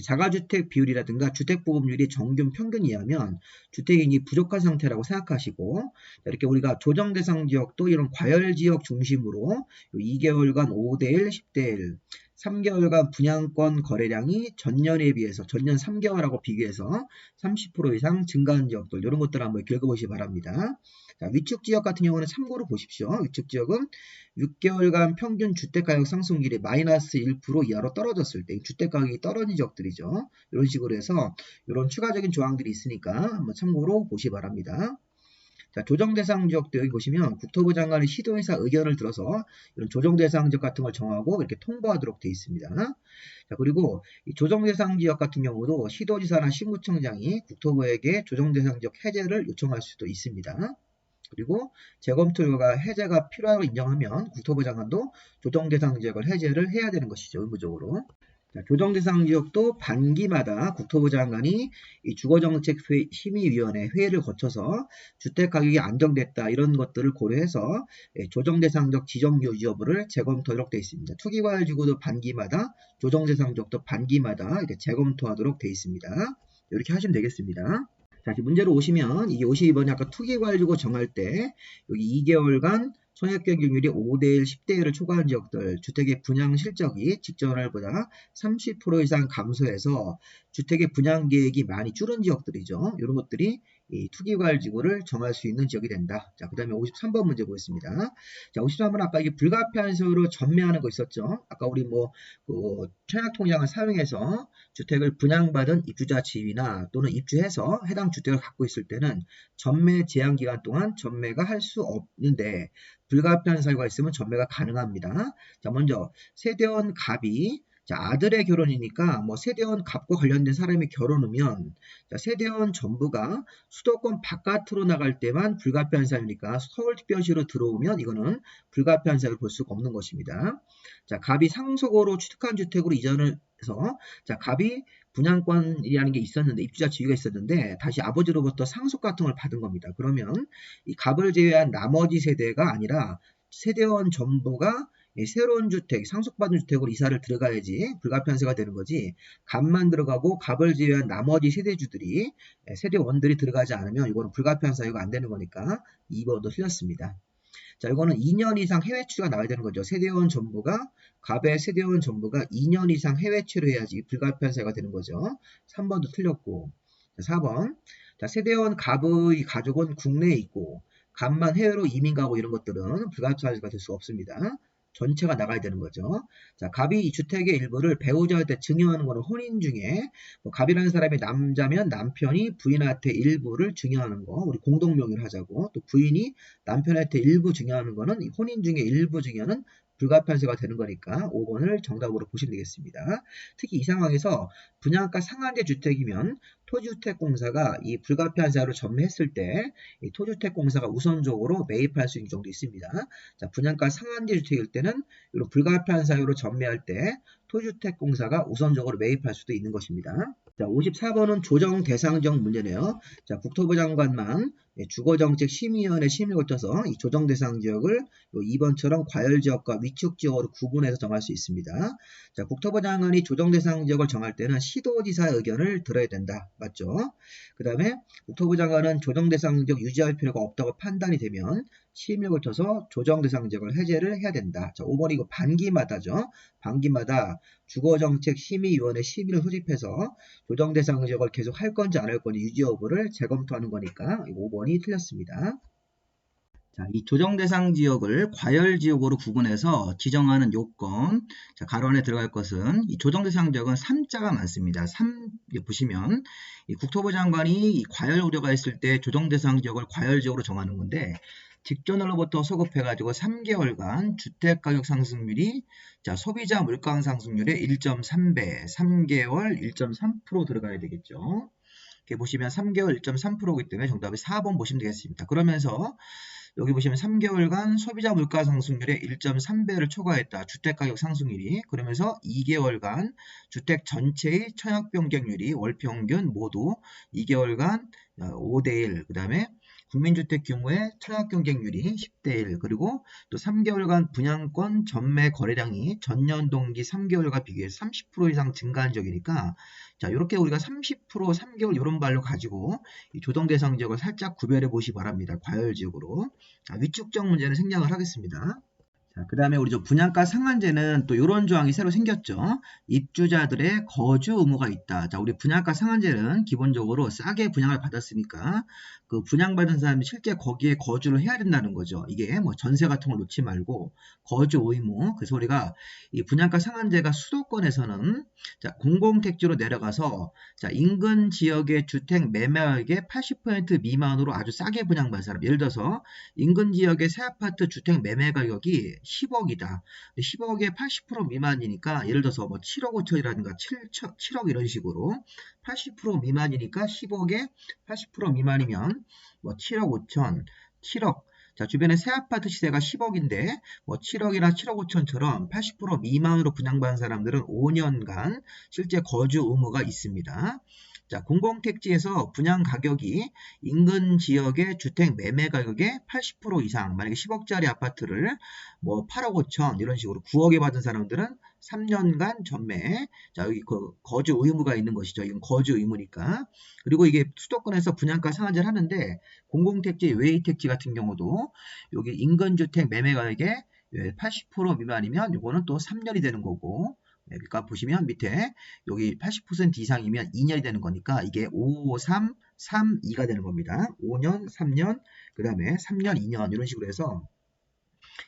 자가주택 비율이라든가 주택 보급률이 전국 평균 이하면 주택이 부족한 상태라고 생각하시고 이렇게 우리가 조정 대상 지역도 이런 과열 지역 중심으로 2개월간 5대1, 10대1 3개월간 분양권 거래량이 전년에 비해서 전년 3개월하고 비교해서 30% 이상 증가한 지역들 이런 것들을 한번 읽어보시기 바랍니다. 자, 위축 지역 같은 경우는 참고로 보십시오. 위축 지역은 6개월간 평균 주택가격 상승률이 마이너스 1% 이하로 떨어졌을 때 주택가격이 떨어진 지역들이죠. 이런 식으로 해서 이런 추가적인 조항들이 있으니까 한번 참고로 보시기 바랍니다. 자, 조정 대상 지역도 여기 보시면 국토부 장관의 시도의사 의견을 들어서 이런 조정 대상 지역 같은 걸 정하고 이렇게 통보하도록 되어 있습니다. 자, 그리고 이 조정 대상 지역 같은 경우도 시도지사나 시구청장이 국토부에게 조정 대상 지역 해제를 요청할 수도 있습니다. 그리고 재검토 결과 해제가 필요하다고 인정하면 국토부 장관도 조정 대상 지역을 해제를 해야 되는 것이죠. 의무적으로. 자, 조정 대상 지역도 반기마다 국토부 장관이 이 주거정책심의위원회 회의를 거쳐서 주택가격이 안정됐다 이런 것들을 고려해서 조정 대상 지역 지정 유지 여부를 재검토하도록 되어 있습니다. 투기과열지구도 반기마다, 조정 대상 지역도 반기마다 이렇게 재검토하도록 되어 있습니다. 이렇게 하시면 되겠습니다. 자, 문제로 오시면 이게 52번이 아까 투기과열지구 정할 때 여기 2개월간 손해경쟁률이 5대1, 10대1을 초과한 지역들 주택의 분양 실적이 직전월보다 30% 이상 감소해서 주택의 분양 계획이 많이 줄은 지역들이죠. 이런 것들이 이 투기과열지구를 정할 수 있는 지역이 된다. 자, 그 다음에 53번 문제 보겠습니다. 자, 53번은 아까 이게 불가피한세로 전매하는 거 있었죠. 아까 우리 청약통장을 사용해서 주택을 분양받은 입주자 지위나 또는 입주해서 해당 주택을 갖고 있을 때는 전매 제한 기간 동안 전매가 할 수 없는데 불가피한 사유가 있으면 전매가 가능합니다. 자, 먼저 세대원 갑이 자, 아들의 결혼이니까 세대원 갑과 관련된 사람이 결혼하면 자, 세대원 전부가 수도권 바깥으로 나갈 때만 불가피한 사유니까 서울특별시로 들어오면 이거는 불가피한 사유를 볼 수가 없는 것입니다. 자, 갑이 상속으로 취득한 주택으로 이전을 해서 자, 갑이 분양권이라는 게 있었는데 입주자 지위가 있었는데 다시 아버지로부터 상속 같은 걸 받은 겁니다. 그러면 이 갑을 제외한 나머지 세대가 아니라 세대원 전부가 새로운 주택, 상속받은 주택으로 이사를 들어가야지 불가피한세가 되는 거지 갑만 들어가고 갑을 제외한 나머지 세대주들이 세대원들이 들어가지 않으면 이거는 불가피한 사유가 안 되는 거니까 2번도 틀렸습니다. 자, 이거는 2년 이상 해외 취가 나와야 되는 거죠. 세대원 전부가 갑의 세대원 전부가 2년 이상 해외 취를 해야지 불가피한 사유가 되는 거죠. 3번도 틀렸고. 자, 4번. 자, 세대원 갑의 가족은 국내에 있고 갑만 해외로 이민 가고 이런 것들은 불가피한 사유가 될 수 없습니다. 전체가 나가야 되는 거죠. 자, 갑이 이 주택의 일부를 배우자한테 증여하는 거는 혼인 중에 갑이라는 사람이 남자면 남편이 부인한테 일부를 증여하는 거 우리 공동명의를 하자고 또 부인이 남편한테 일부 증여하는 거는 혼인 중에 일부 증여는 불가피한세가 되는 거니까 5번을 정답으로 보시면 되겠습니다. 특히 이 상황에서 분양가 상한제 주택이면 토지주택공사가 이 불가피한 사유를 전매했을 때 이 토지주택공사가 우선적으로 매입할 수 있는 정도 있습니다. 자, 분양가 상한제 주택일 때는 이런 불가피한 사유로 전매할 때 토지주택공사가 우선적으로 매입할 수도 있는 것입니다. 자, 54번은 조정 대상지역 문제네요. 자, 국토부 장관만 주거정책심의위원회 심의를 거쳐서 이 조정 대상 지역을 2번처럼 과열지역과 위축지역으로 구분해서 정할 수 있습니다. 자, 국토부 장관이 조정 대상 지역을 정할 때는 시도지사의 의견을 들어야 된다. 맞죠? 그 다음에 국토부 장관은 조정 대상 지역 유지할 필요가 없다고 판단이 되면 심의를 거쳐서 조정 대상 지역을 해제를 해야 된다. 자, 5번이 이거 반기마다죠. 반기마다 주거정책심의위원회 심의를 소집해서 조정 대상 지역을 계속 할 건지 안 할 건지 유지 여부를 재검토하는 거니까 5번이 틀렸습니다. 자, 이 조정 대상 지역을 과열 지역으로 구분해서 지정하는 요건, 자, 가로 안에 들어갈 것은 이 조정 대상 지역은 3자가 많습니다. 3 보시면 이 국토부 장관이 이 과열 우려가 있을 때 조정 대상 지역을 과열 지역으로 정하는 건데 직전으로부터 소급해가지고 3개월간 주택가격 상승률이 자, 소비자 물가 상승률의 1.3배, 3개월 1.3% 들어가야 되겠죠. 이렇게 보시면 3개월 1.3%이기 때문에 정답이 4번 보시면 되겠습니다. 그러면서 여기 보시면 3개월간 소비자 물가 상승률의 1.3배를 초과했다. 주택가격 상승률이. 그러면서 2개월간 주택 전체의 청약변경률이 월평균 모두 2개월간 5대1. 그 다음에 국민주택 규모의 청약 경쟁률이 10대1 그리고 또 3개월간 분양권 전매 거래량이 전년 동기 3개월과 비교해서 30% 이상 증가한 적이니까 자 이렇게 우리가 30% 3개월 이런 발로 가지고 이 조정 대상 지역을 살짝 구별해 보시기 바랍니다. 과열 지역으로. 자, 위축적 문제는 생략을 하겠습니다. 자, 그 다음에 우리 저 분양가 상한제는 또 이런 조항이 새로 생겼죠. 입주자들의 거주 의무가 있다. 자, 우리 분양가 상한제는 기본적으로 싸게 분양을 받았으니까 그 분양받은 사람이 실제 거기에 거주를 해야 된다는 거죠. 이게 뭐 전세 같은 걸 놓지 말고 거주 의무. 그래서 우리가 이 분양가 상한제가 수도권에서는 자, 공공택지로 내려가서 자, 인근 지역의 주택 매매가격의 80% 미만으로 아주 싸게 분양받은 사람. 예를 들어서 인근 지역의 새 아파트 주택 매매 가격이 10억이다. 10억에 80% 미만이니까 예를 들어서 뭐 7억 5천이라든가 7억 이런 식으로 80% 미만이니까 10억에 80% 미만이면 뭐 7억 5천, 7억. 자, 주변에 새 아파트 시세가 10억인데 뭐 7억이나 7억 5천처럼 80% 미만으로 분양받은 사람들은 5년간 실제 거주 의무가 있습니다. 자, 공공택지에서 분양 가격이 인근 지역의 주택 매매 가격의 80% 이상, 만약에 10억짜리 아파트를 뭐 8억 5천 이런 식으로 9억에 받은 사람들은 3년간 전매. 자, 여기 그 거주 의무가 있는 것이죠. 이건 거주 의무니까. 그리고 이게 수도권에서 분양가 상한제를 하는데 공공택지, 외의택지 같은 경우도 여기 인근 주택 매매 가격의 80% 미만이면 이거는 또 3년이 되는 거고, 그러니까 보시면 밑에 여기 80% 이상이면 2년이 되는 거니까 이게 5, 3, 3, 2가 되는 겁니다. 5년, 3년, 그 다음에 3년, 2년 이런 식으로 해서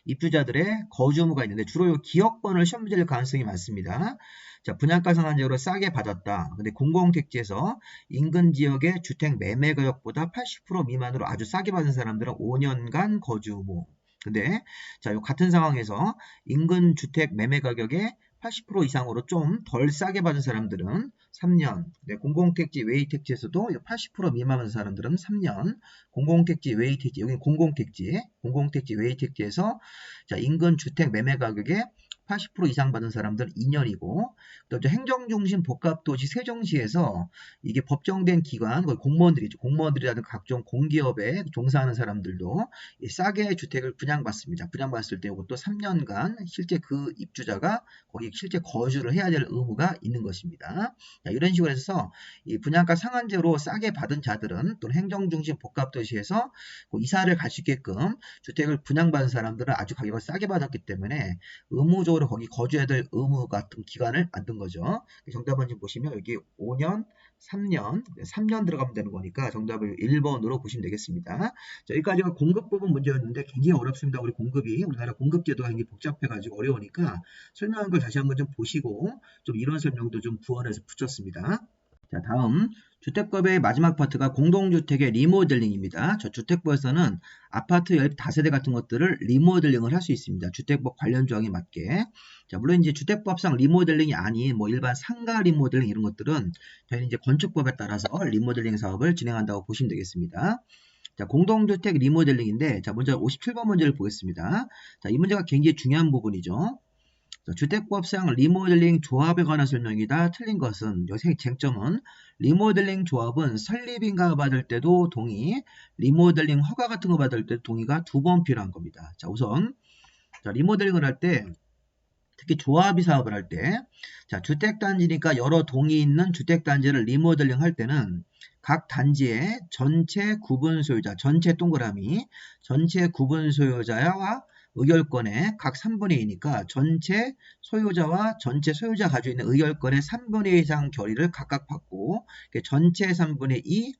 입주자들의 거주 의무가 있는데 주로 기업번호를 시험 문제 낼 가능성이 많습니다. 자, 분양가 상한제로 싸게 받았다. 근데 공공택지에서 인근 지역의 주택 매매 가격보다 80% 미만으로 아주 싸게 받은 사람들은 5년간 거주 의무. 근데 자, 요 같은 상황에서 인근 주택 매매 가격의 80% 이상으로 좀 덜 싸게 받은 사람들은 3년, 네, 공공택지, 외의택지에서도 80% 미만 받은 사람들은 3년, 공공택지, 외의택지, 여기 공공택지, 외의택지에서 자, 인근 주택 매매 가격의 80% 이상 받은 사람들은 2년이고, 또 행정중심 복합도시 세종시에서 이게 법정된 기관, 공무원들이죠. 공무원들이라든 각종 공기업에 종사하는 사람들도 싸게 주택을 분양받습니다. 분양받았을 때 이것도 3년간 실제 그 입주자가 거기 실제 거주를 해야 될 의무가 있는 것입니다. 자, 이런 식으로 해서 이 분양가 상한제로 싸게 받은 자들은 또는 행정중심 복합도시에서 이사를 갈 수 있게끔 주택을 분양받은 사람들은 아주 가격을 싸게 받았기 때문에 의무적으로 거기 거주해야 될 의무 같은 기간을 만든 거죠. 정답은 지금 보시면 여기 5년, 3년 들어가면 되는 거니까 정답을 1번으로 보시면 되겠습니다. 자, 여기까지가 공급 부분 문제였는데 굉장히 어렵습니다. 우리나라 공급 제도가 굉장히 복잡해가지고 어려우니까 설명한 걸 다시 한번 좀 보시고 좀 이런 설명도 좀 부원해서 붙였습니다. 자, 다음 주택법의 마지막 파트가 공동주택의 리모델링입니다. 저 주택법에서는 아파트 연립 다세대 같은 것들을 리모델링을 할 수 있습니다. 주택법 관련 조항에 맞게. 자, 물론 이제 주택법상 리모델링이 아닌 뭐 일반 상가 리모델링 이런 것들은 저희는 이제 건축법에 따라서 리모델링 사업을 진행한다고 보시면 되겠습니다. 자, 공동주택 리모델링인데, 자, 먼저 57번 문제를 보겠습니다. 자, 이 문제가 굉장히 중요한 부분이죠. 자, 주택법상 리모델링 조합에 관한 설명이다. 틀린 것은, 여기 쟁점은 리모델링 조합은 설립인가 받을 때도 동의, 리모델링 허가 같은 거 받을 때도 동의가 2번 필요한 겁니다. 자, 우선 자, 리모델링을 할 때, 특히 조합이 사업을 할 때, 자, 주택단지니까 여러 동이 있는 주택단지를 리모델링 할 때는 각 단지의 전체 구분 소유자, 전체 동그라미, 전체 구분 소유자와 의결권의 각 3분의 2니까 전체 소유자와 전체 소유자 가지고 있는 의결권의 3분의 2 이상 결의를 각각 받고 전체 3분의 2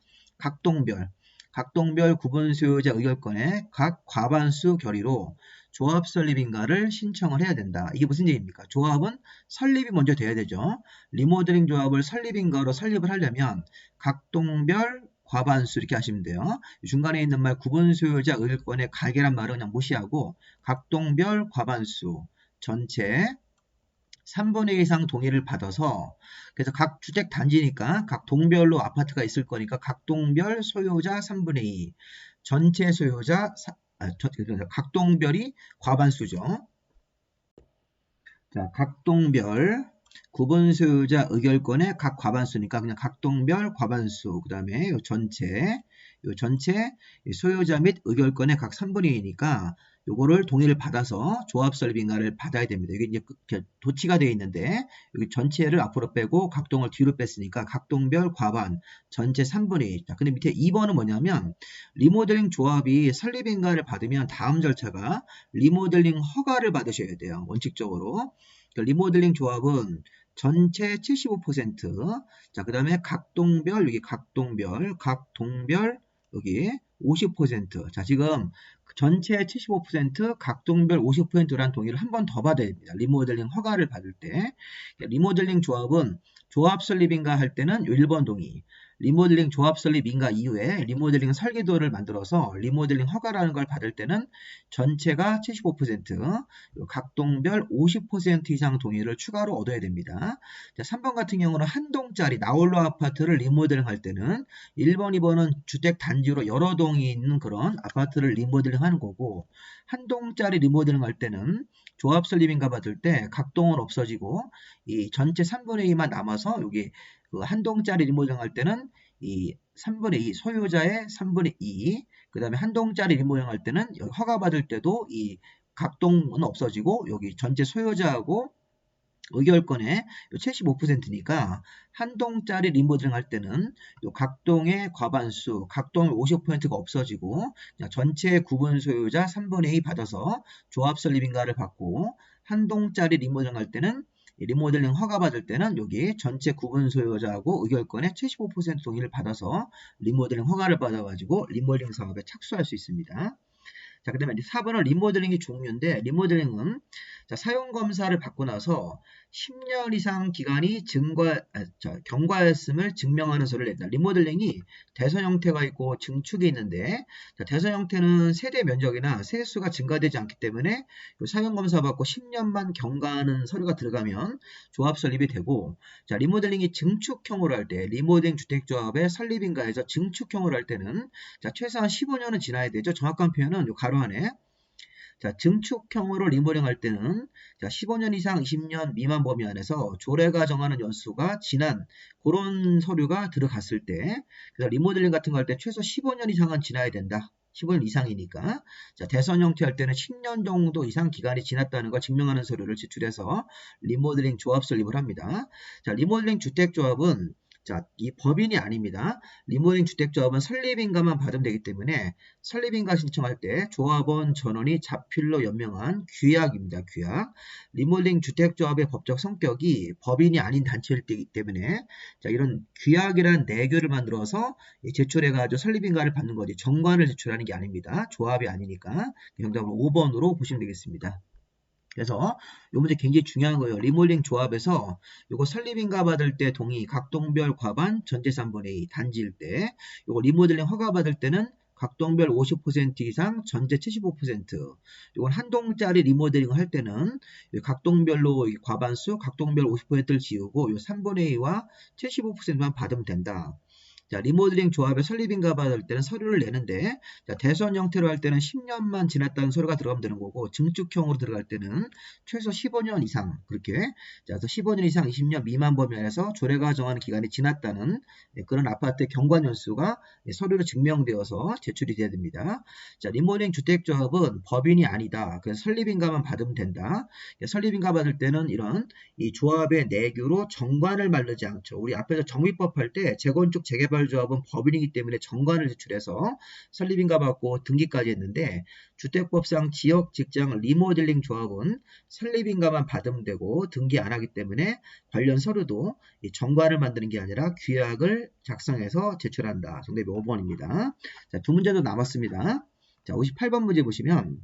각동별 구분 소유자 의결권의 각 과반수 결의로 조합 설립인가를 신청을 해야 된다. 이게 무슨 얘기입니까? 조합은 설립이 먼저 돼야 되죠. 리모델링 조합을 설립인가로 설립을 하려면 각동별 과반수 이렇게 하시면 돼요. 중간에 있는 말 구분 소유자 의결권의 각이란 말은 그냥 무시하고 각동별 과반수 전체 3분의 1 이상 동의를 받아서 그래서 각 주택 단지니까 각 동별로 아파트가 있을 거니까 각 동별 소유자 3분의 2 전체 소유자 각 동별이 과반수죠. 자, 각 동별 구분 소유자 의결권의 각 과반수니까 그냥 각 동별 과반수 그 다음에 요 전체 소유자 및 의결권의 각 3분의 2니까 요거를 동의를 받아서 조합 설립인가를 받아야 됩니다. 이게 이제 도치가 되어 있는데 여기 전체를 앞으로 빼고 각동을 뒤로 뺐으니까 각동별 과반 전체 3분의 1. 자, 근데 밑에 2번은 뭐냐면 리모델링 조합이 설립인가를 받으면 다음 절차가 리모델링 허가를 받으셔야 돼요. 원칙적으로. 그러니까 리모델링 조합은 전체 75%, 자, 그 다음에 각동별, 여기 각동별, 여기 50%. 자, 지금 전체 75%, 각동별 50%라는 동의를 한 번 더 받아야 됩니다. 리모델링 허가를 받을 때. 리모델링 조합은 조합 설립인가 할 때는 1번 동의. 리모델링 조합 설립인가 이후에 리모델링 설계도를 만들어서 리모델링 허가라는 걸 받을 때는 전체가 75%, 각동별 50% 이상 동의를 추가로 얻어야 됩니다. 자, 3번 같은 경우는 한 동짜리 나홀로 아파트를 리모델링 할 때는 1번, 2번은 주택 단지로 여러 동이 있는 그런 아파트를 리모델링 하는 거고, 한 동짜리 리모델링 할 때는 조합 설립인가 받을 때 각동은 없어지고 이 전체 3분의 2만 남아서 여기 그 한 동짜리 리모델링 할 때는 이 3분의 2 소유자의 3분의 2, 그 다음에 한 동짜리 리모델링 할 때는 허가 받을 때도 이 각동은 없어지고 여기 전체 소유자하고 의결권의 75%니까 한 동짜리 리모델링 할 때는 요 각동의 과반수, 각동의 50%가 없어지고 전체 구분 소유자 3분의 2 받아서 조합 설립인가를 받고, 한 동짜리 리모델링 할 때는 리모델링 허가 받을 때는 여기 전체 구분 소유자하고 의결권의 75% 동의를 받아서 리모델링 허가를 받아가지고 리모델링 사업에 착수할 수 있습니다. 자, 그 다음에 4번은 리모델링이 종류인데, 리모델링은 자, 사용 검사를 받고 나서 10년 이상 기간이 경과했음을 증명하는 서류를 낸다. 리모델링이 대선 형태가 있고 증축이 있는데, 자, 대선 형태는 세대 면적이나 세수가 증가되지 않기 때문에 사용 검사 받고 10년만 경과하는 서류가 들어가면 조합 설립이 되고, 자, 리모델링이 증축형으로 할 때, 리모델링 주택조합의 설립인가에서 증축형으로 할 때는 자, 최소한 15년은 지나야 되죠. 정확한 표현은 요 가로 안에. 자, 증축형으로 리모델링 할 때는 자, 15년 이상 20년 미만 범위 안에서 조례가 정하는 연수가 지난 그런 서류가 들어갔을 때, 그래서 리모델링 같은 거 할 때 최소 15년 이상은 지나야 된다. 15년 이상이니까. 자, 대선 형태 할 때는 10년 정도 이상 기간이 지났다는 걸 증명하는 서류를 제출해서 리모델링 조합 설립을 합니다. 자, 리모델링 주택조합은 자, 이 법인이 아닙니다. 리모델링 주택조합은 설립인가만 받으면 되기 때문에 설립인가 신청할 때 조합원 전원이 자필로 연명한 규약입니다. 규약. 리모델링 주택조합의 법적 성격이 법인이 아닌 단체이기 때문에 자, 이런 규약이라는 내규를 만들어서 제출해가지고 설립인가를 받는 거지 정관을 제출하는 게 아닙니다. 조합이 아니니까. 정답은 5번으로 보시면 되겠습니다. 그래서 이 문제 굉장히 중요한 거예요. 리모델링 조합에서 이거 설립인가 받을 때 동의, 각동별 과반, 전체 3분의 2, 단지일 때, 이거 리모델링 허가 받을 때는 각동별 50% 이상, 전체 75%. 이건 한 동짜리 리모델링 할 때는 각동별로 과반수, 각동별 50%를 지우고 이 3분의 2와 75%만 받으면 된다. 자, 리모델링 조합의 설립인가 받을 때는 서류를 내는데, 자, 대선 형태로 할 때는 10년만 지났다는 서류가 들어가면 되는 거고, 증축형으로 들어갈 때는 최소 15년 이상, 그렇게, 자, 15년 이상 20년 미만 범위 안에서 조례가 정하는 기간이 지났다는 그런 아파트의 경관 연수가 서류로 증명되어서 제출이 돼야 됩니다. 자, 리모델링 주택조합은 법인이 아니다. 그래서 설립인가만 받으면 된다. 설립인가 받을 때는 이런 이 조합의 내규로 정관을 만들지 않죠. 우리 앞에서 정비법 할 때 재건축 재개발 조합은 법인이기 때문에 정관을 제출해서 설립인가 받고 등기까지 했는데, 주택법상 지역 직장 리모델링 조합은 설립인가만 받으면 되고 등기 안 하기 때문에 관련 서류도 이 정관을 만드는 게 아니라 규약을 작성해서 제출한다. 정답이 5번입니다. 자, 두 문제도 남았습니다. 자, 58번 문제 보시면,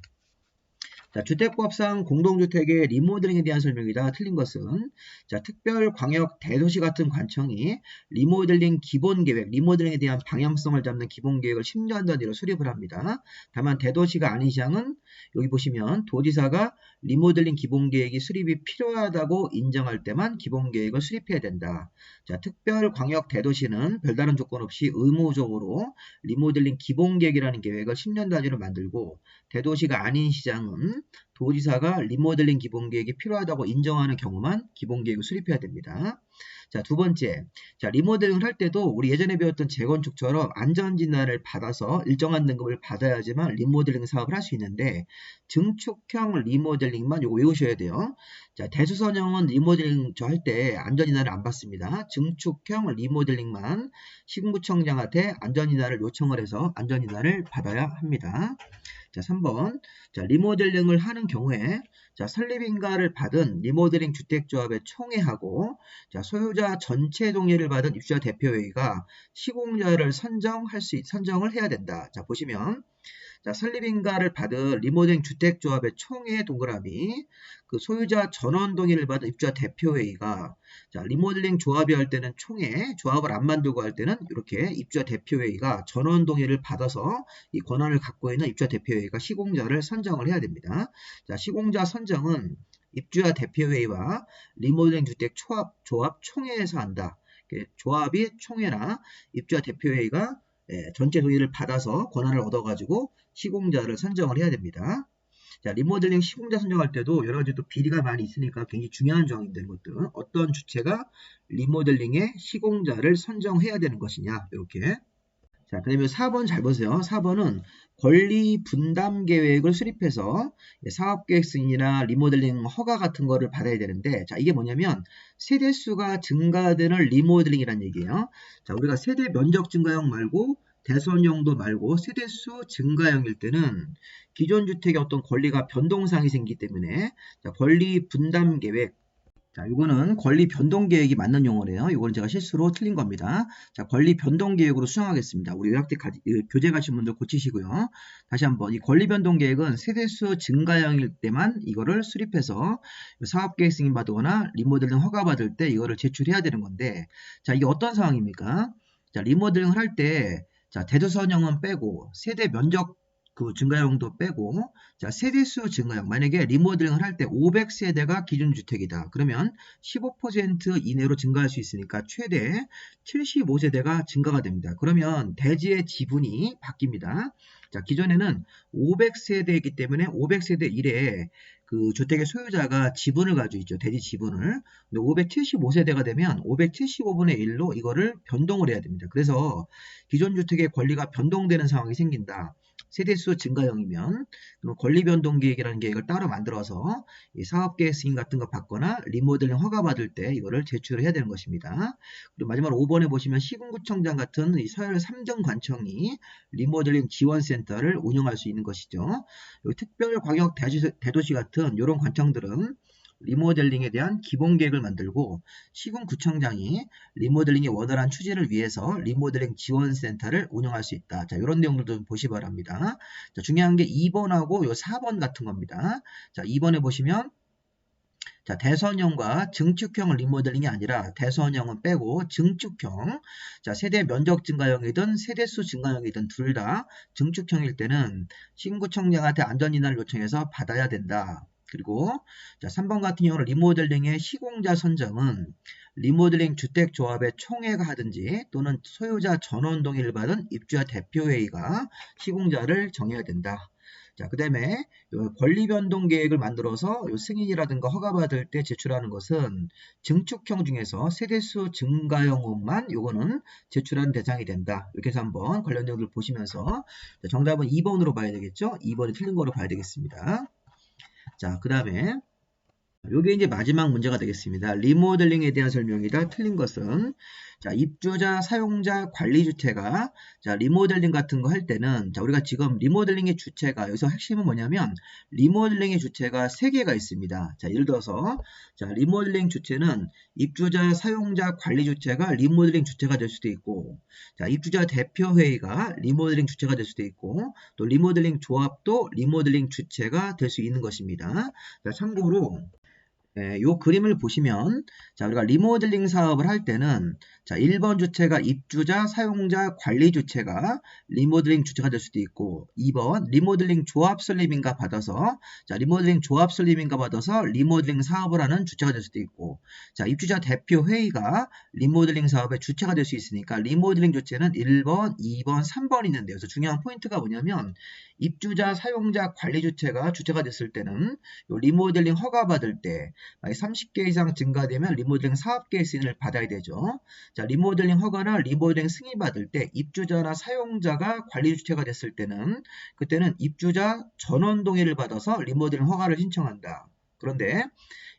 자, 주택법상 공동주택의 리모델링에 대한 설명이다. 틀린 것은 자, 특별 광역 대도시 같은 관청이 리모델링 기본계획, 리모델링에 대한 방향성을 잡는 기본계획을 10년 단위로 수립을 합니다. 다만 대도시가 아닌 시장은 여기 보시면 도지사가 리모델링 기본계획이 수립이 필요하다고 인정할 때만 기본계획을 수립해야 된다. 자, 특별 광역 대도시는 별다른 조건 없이 의무적으로 리모델링 기본계획이라는 계획을 10년 단위로 만들고, 대도시가 아닌 시장은 도지사가 리모델링 기본계획이 필요하다고 인정하는 경우만 기본계획을 수립해야 됩니다. 자, 두 번째. 자, 리모델링을 할 때도 우리 예전에 배웠던 재건축처럼 안전진단을 받아서 일정한 등급을 받아야지만 리모델링 사업을 할 수 있는데 증축형 리모델링만 요거 외우셔야 돼요. 자, 대수선형은 리모델링 할 때 안전진단을 안 받습니다. 증축형 리모델링만 시군구청장한테 안전진단을 요청을 해서 안전진단을 받아야 합니다. 자, 3번. 자, 리모델링을 하는 경우에 자, 설립인가를 받은 리모델링 주택조합의 총회하고 자, 소유자 전체 동의를 받은 입주자 대표회의가 시공자를 선정을 해야 된다. 자, 보시면 자, 설립인가를 받은 리모델링 주택조합의 총회 동그라미 그 소유자 전원 동의를 받은 입주자 대표회의가 자, 리모델링 조합이 할 때는 총회, 조합을 안 만들고 할 때는 이렇게 입주자 대표회의가 전원 동의를 받아서 이 권한을 갖고 있는 입주자 대표회의가 시공자를 선정을 해야 됩니다. 자, 시공자 선정은 입주자 대표회의와 리모델링 주택 조합 총회에서 한다. 조합이 총회나 입주자 대표회의가 전체 동의를 받아서 권한을 얻어가지고 시공자를 선정을 해야 됩니다. 자, 리모델링 시공자 선정할 때도 여러 가지 또 비리가 많이 있으니까 굉장히 중요한 조항이 되는 것들. 어떤 주체가 리모델링의 시공자를 선정해야 되는 것이냐. 이렇게. 자, 그러면 4번 잘 보세요. 4번은 권리 분담 계획을 수립해서 사업계획 승인이나 리모델링 허가 같은 거를 받아야 되는데, 자, 이게 뭐냐면 세대수가 증가되는 리모델링이라는 얘기예요. 자, 우리가 세대 면적 증가형 말고 대선형도 말고 세대수 증가형일 때는 기존 주택의 어떤 권리가 변동사항이 생기기 때문에 자, 권리 분담 계획. 자, 이거는 권리 변동 계획이 맞는 용어래요. 이거는 제가 실수로 틀린 겁니다. 자, 권리 변동 계획으로 수정하겠습니다. 우리 요약대 교재 가신 분들 고치시고요. 다시 한번 이 권리 변동 계획은 세대수 증가형일 때만 이거를 수립해서 사업 계획 승인 받거나 리모델링 허가 받을 때 이거를 제출해야 되는 건데, 자, 이게 어떤 상황입니까? 자, 리모델링을 할 때 자, 대두선형은 빼고 세대 면적 그 증가형도 빼고 자, 세대수 증가형 만약에 리모델링을 할 때 500세대가 기준주택이다. 그러면 15% 이내로 증가할 수 있으니까 최대 75세대가 증가가 됩니다. 그러면 대지의 지분이 바뀝니다. 자, 기존에는 500세대이기 때문에 500세대 이래에 그 주택의 소유자가 지분을 가지고 있죠. 대지 지분을. 근데 575세대가 되면 575분의 1로 이거를 변동을 해야 됩니다. 그래서 기존 주택의 권리가 변동되는 상황이 생긴다. 세대수 증가형이면 권리 변동 계획이라는 계획을 따로 만들어서 이 사업계획 승인 같은 거 받거나 리모델링 허가 받을 때 이거를 제출을 해야 되는 것입니다. 그리고 마지막으로 5번에 보시면 시군구청장 같은 이 서열 3등 관청이 리모델링 지원센터를 운영할 수 있는 것이죠. 특별광역 대도시 같은 이런 관청들은 리모델링에 대한 기본 계획을 만들고 시군구청장이 리모델링의 원활한 추진을 위해서 리모델링 지원센터를 운영할 수 있다. 자, 이런 내용들도 좀 보시 바랍니다. 자, 중요한 게 2번하고 요 4번 같은 겁니다. 자, 2번에 보시면 자, 대선형과 증축형 리모델링이 아니라 대선형은 빼고 증축형, 자, 세대 면적 증가형이든 세대수 증가형이든 둘 다 증축형일 때는 시군구청장한테 안전인하를 요청해서 받아야 된다. 그리고 자, 3번 같은 경우는 리모델링의 시공자 선정은 리모델링 주택조합의 총회가 하든지 또는 소유자 전원 동의를 받은 입주자 대표회의가 시공자를 정해야 된다. 자, 그 다음에 권리 변동 계획을 만들어서 승인이라든가 허가받을 때 제출하는 것은 증축형 중에서 세대수 증가형만 요거는 제출하는 대상이 된다. 이렇게 해서 한번 관련 내용을 보시면서 정답은 2번으로 봐야 되겠죠? 2번이 틀린 거로 봐야 되겠습니다. 자, 그 다음에 요게 이제 마지막 문제가 되겠습니다. 리모델링에 대한 설명이다. 틀린 것은 자, 입주자, 사용자, 관리주체가 자, 리모델링 같은 거 할 때는 자, 우리가 지금 리모델링의 주체가 여기서 핵심은 뭐냐면 리모델링의 주체가 3개가 있습니다. 자, 예를 들어서 자, 리모델링 주체는 입주자, 사용자, 관리주체가 리모델링 주체가 될 수도 있고 자, 입주자 대표회의가 리모델링 주체가 될 수도 있고 또 리모델링 조합도 리모델링 주체가 될 수 있는 것입니다. 자, 참고로 요 그림을 보시면, 자, 우리가 리모델링 사업을 할 때는, 자, 1번 주체가 입주자, 사용자, 관리 주체가 리모델링 주체가 될 수도 있고, 2번 리모델링 조합 설립인가 받아서, 자, 리모델링 조합 설립인가 받아서 리모델링 사업을 하는 주체가 될 수도 있고, 자, 입주자 대표 회의가 리모델링 사업의 주체가 될 수 있으니까, 리모델링 주체는 1번, 2번, 3번이 있는데요. 그래서 중요한 포인트가 뭐냐면, 입주자, 사용자, 관리 주체가 주체가 됐을 때는, 요 리모델링 허가 받을 때, 30개 이상 증가되면 리모델링 사업계획 승인을 받아야 되죠. 자, 리모델링 허가나 리모델링 승인 받을 때 입주자나 사용자가 관리 주체가 됐을 때는 그때는 입주자 전원 동의를 받아서 리모델링 허가를 신청한다. 그런데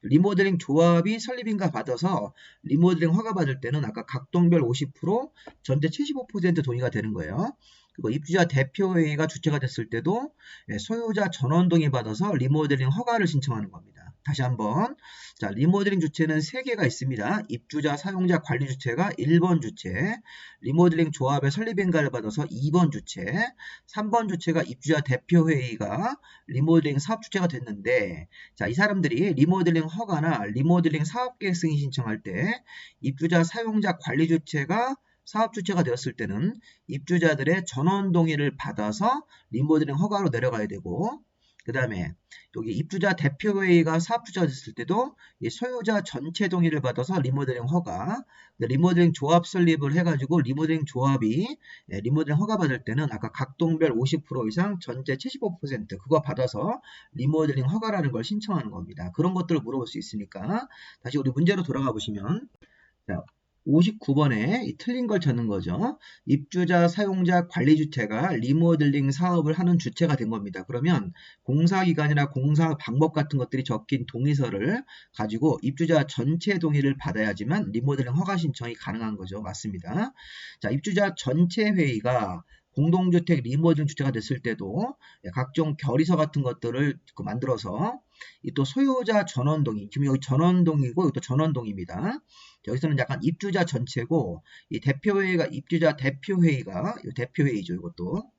리모델링 조합이 설립인가 받아서 리모델링 허가 받을 때는 아까 각동별 50%, 전체 75% 동의가 되는 거예요. 그리고 입주자 대표회의가 주체가 됐을 때도 소유자 전원 동의 받아서 리모델링 허가를 신청하는 겁니다. 다시 한번, 자, 리모델링 주체는 3개가 있습니다. 입주자, 사용자, 관리 주체가 1번 주체, 리모델링 조합의 설립인가를 받아서 2번 주체, 3번 주체가 입주자 대표회의가 리모델링 사업 주체가 됐는데, 자, 이 사람들이 리모델링 허가나 리모델링 사업계획 승인 신청할 때 입주자, 사용자, 관리 주체가 사업 주체가 되었을 때는 입주자들의 전원 동의를 받아서 리모델링 허가로 내려가야 되고, 그 다음에 여기 입주자 대표회의가 사업 주체가 됐을 때도 이 소유자 전체 동의를 받아서 리모델링 허가, 리모델링 조합 설립을 해가지고 리모델링 조합이 리모델링 허가 받을 때는 아까 각동별 50% 이상 전체 75% 그거 받아서 리모델링 허가라는 걸 신청하는 겁니다. 그런 것들을 물어볼 수 있으니까 다시 우리 문제로 돌아가 보시면, 자, 59번에 틀린 걸 찾는 거죠. 입주자, 사용자, 관리 주체가 리모델링 사업을 하는 주체가 된 겁니다. 그러면 공사기간이나 공사 방법 같은 것들이 적힌 동의서를 가지고 입주자 전체 동의를 받아야지만 리모델링 허가 신청이 가능한 거죠. 맞습니다. 자, 입주자 전체 회의가 공동주택 리모델링 주체가 됐을 때도 각종 결의서 같은 것들을 만들어서 또 소유자 전원동의, 지금 여기 전원동의고 여기 또 전원동의입니다. 여기서는 약간 입주자 전체고 이 대표회의가 입주자 대표회의가 대표회의죠. 이것도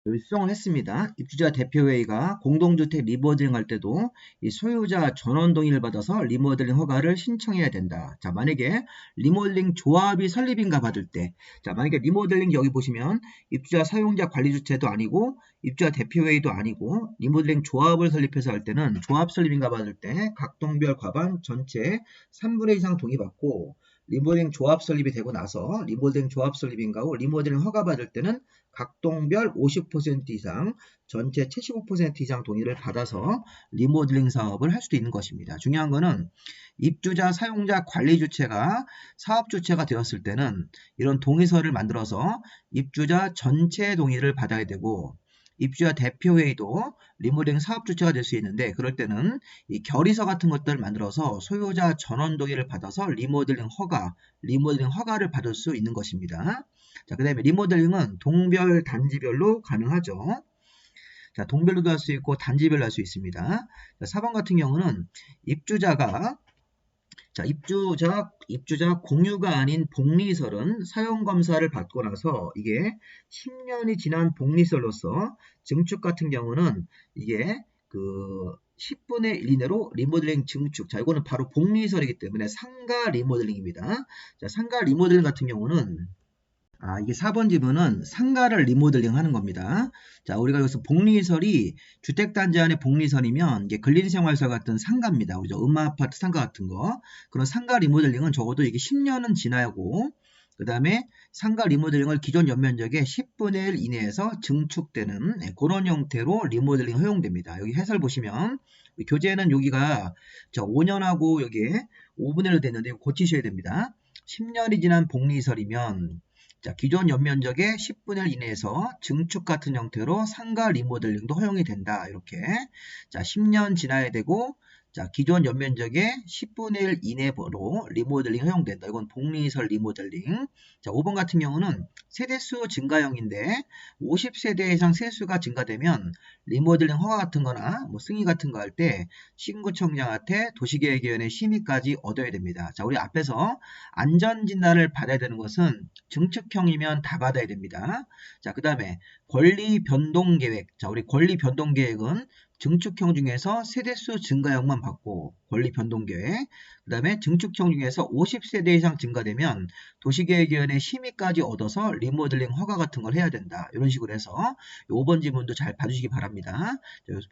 여기 수정을 했습니다. 입주자 대표회의가 공동주택 리모델링 할 때도 이 소유자 전원 동의를 받아서 리모델링 허가를 신청해야 된다. 자, 만약에 리모델링 조합이 설립인가 받을 때, 자, 만약에 리모델링 여기 보시면 입주자 사용자 관리 주체도 아니고 입주자 대표회의도 아니고 리모델링 조합을 설립해서 할 때는 조합 설립인가 받을 때 각동별 과반 전체 3분의 2 이상 동의받고, 리모델링 조합 설립이 되고 나서 리모델링 조합 설립인가고 리모델링 허가 받을 때는 각동별 50% 이상 전체 75% 이상 동의를 받아서 리모델링 사업을 할 수도 있는 것입니다. 중요한 거는 입주자, 사용자, 관리 주체가 사업 주체가 되었을 때는 이런 동의서를 만들어서 입주자 전체 동의를 받아야 되고, 입주자 대표회의도 리모델링 사업 주체가 될 수 있는데 그럴 때는 이 결의서 같은 것들을 만들어서 소유자 전원 동의를 받아서 리모델링 허가를 받을 수 있는 것입니다. 자, 그 다음에 리모델링은 동별, 단지별로 가능하죠. 자, 동별로도 할 수 있고 단지별로 할 수 있습니다. 자, 4번 같은 경우는 입주자 공유가 아닌 복리설은 사용검사를 받고 나서 이게 10년이 지난 복리설로서 증축 같은 경우는 이게 10분의 1 이내로 리모델링 증축. 자, 이거는 바로 복리설이기 때문에 상가 리모델링입니다. 자, 상가 리모델링 같은 경우는 이게 4번 지문은 상가를 리모델링 하는 겁니다. 자, 우리가 여기서 복리설이 주택단지 안에 복리설이면 이게 근린생활설 같은 상가입니다. 우리죠. 음마아파트 상가 같은 거. 그런 상가 리모델링은 적어도 이게 10년은 지나고, 그 다음에 상가 리모델링을 기존 연면적의 10분의 1 이내에서 증축되는 그런 형태로 리모델링 허용됩니다. 여기 해설 보시면 교재는 여기가 5년하고 여기에 5분의 1 됐는데 이거 고치셔야 됩니다. 10년이 지난 복리설이면 자, 기존 연면적의 10분의 1 이내에서 증축 같은 형태로 상가 리모델링도 허용이 된다. 이렇게. 자, 10년 지나야 되고, 자, 기존 연면적의 10분의 1 이내로 리모델링 허용된다. 이건 복리설 리모델링. 자, 5번 같은 경우는 세대수 증가형인데 50세대 이상 세수가 증가되면 리모델링 허가 같은 거나 승인 같은 거 할 때 시군구청장한테 도시계획위원회 심의까지 얻어야 됩니다. 자, 우리 앞에서 안전진단을 받아야 되는 것은 증축형이면 다 받아야 됩니다. 자, 그 다음에 권리변동계획. 자, 우리 권리변동계획은 증축형 중에서 세대수 증가형만 받고 권리 변동계획, 그 다음에 증축형 중에서 50세대 이상 증가되면 도시계획위원회 심의까지 얻어서 리모델링 허가 같은 걸 해야 된다. 이런 식으로 해서 5번 지문도 잘 봐주시기 바랍니다.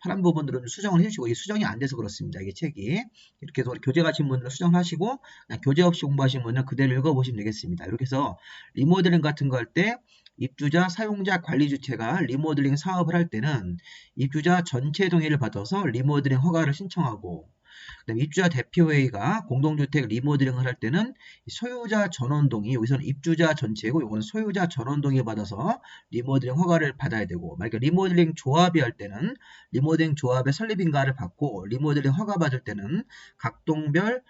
파란 부분들은 수정을 해주시고, 이게 수정이 안 돼서 그렇습니다. 이게 책이. 이렇게 해서 교재 가신 분들은 수정하시고, 교재 없이 공부하신 분은 그대로 읽어보시면 되겠습니다. 이렇게 해서 리모델링 같은 거 할 때 입주자, 사용자, 관리주체가 리모델링 사업을 할 때는 입주자 전체 동의를 받아서 리모델링 허가를 신청하고, 그다음에 입주자 대표회의가 공동주택 리모델링을 할 때는 소유자 전원동의, 여기서는 입주자 전체고 이거는 소유자 전원동의 받아서 리모델링 허가를 받아야 되고, 만약에 리모델링 조합이 할 때는 리모델링 조합의 설립인가를 받고, 리모델링 허가 받을 때는 각동별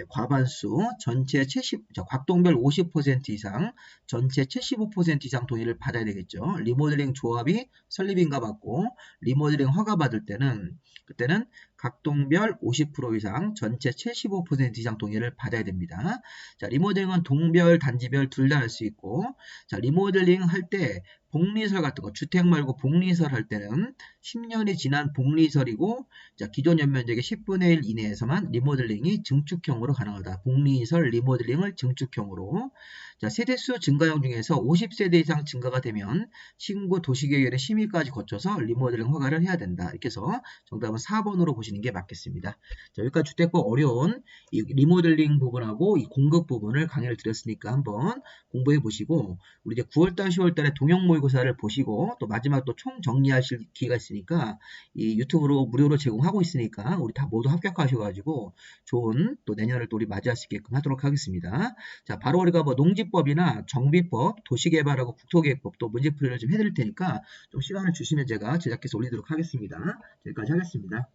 과반수 전체 70, 곽동별 50% 이상, 전체 75% 이상 동의를 받아야 되겠죠. 리모델링 조합이 설립인가 받고 리모델링 허가 받을 때는 그때는 각동별 50% 이상, 전체 75% 이상 동의를 받아야 됩니다. 자, 리모델링은 동별, 단지별 둘 다 할 수 있고, 자, 리모델링 할 때 복리설 같은 거, 주택 말고 복리설 할 때는 10년이 지난 복리설이고, 자, 기존 연면적의 10분의 1 이내에서만 리모델링이 증축형으로 가능하다. 복리설 리모델링을 증축형으로. 자, 세대수 증가형 중에서 50세대 이상 증가가 되면 신고 도시계획위원회 심의까지 거쳐서 리모델링 허가를 해야 된다. 이렇게 해서 정답은 4번으로 보시는 게 맞겠습니다. 자, 여기까지 주택법 어려운 이 리모델링 부분하고 이 공급 부분을 강의를 드렸으니까 한번 공부해 보시고, 우리 이제 9월달, 10월달에 동형 모의고사를 보시고 또 마지막 또 총 정리하실 기회가 있으니까 이 유튜브로 무료로 제공하고 있으니까 우리 다 모두 합격하셔가지고 좋은 또 내년을 또 우리 맞이할 수 있게끔 하도록 하겠습니다. 자, 바로 우리가 뭐 농지법이나 정비법, 도시개발하고 국토계획법 또 문제풀이를 좀 해드릴 테니까 좀 시간을 주시면 제가 제작해서 올리도록 하겠습니다. 여기까지 하겠습니다.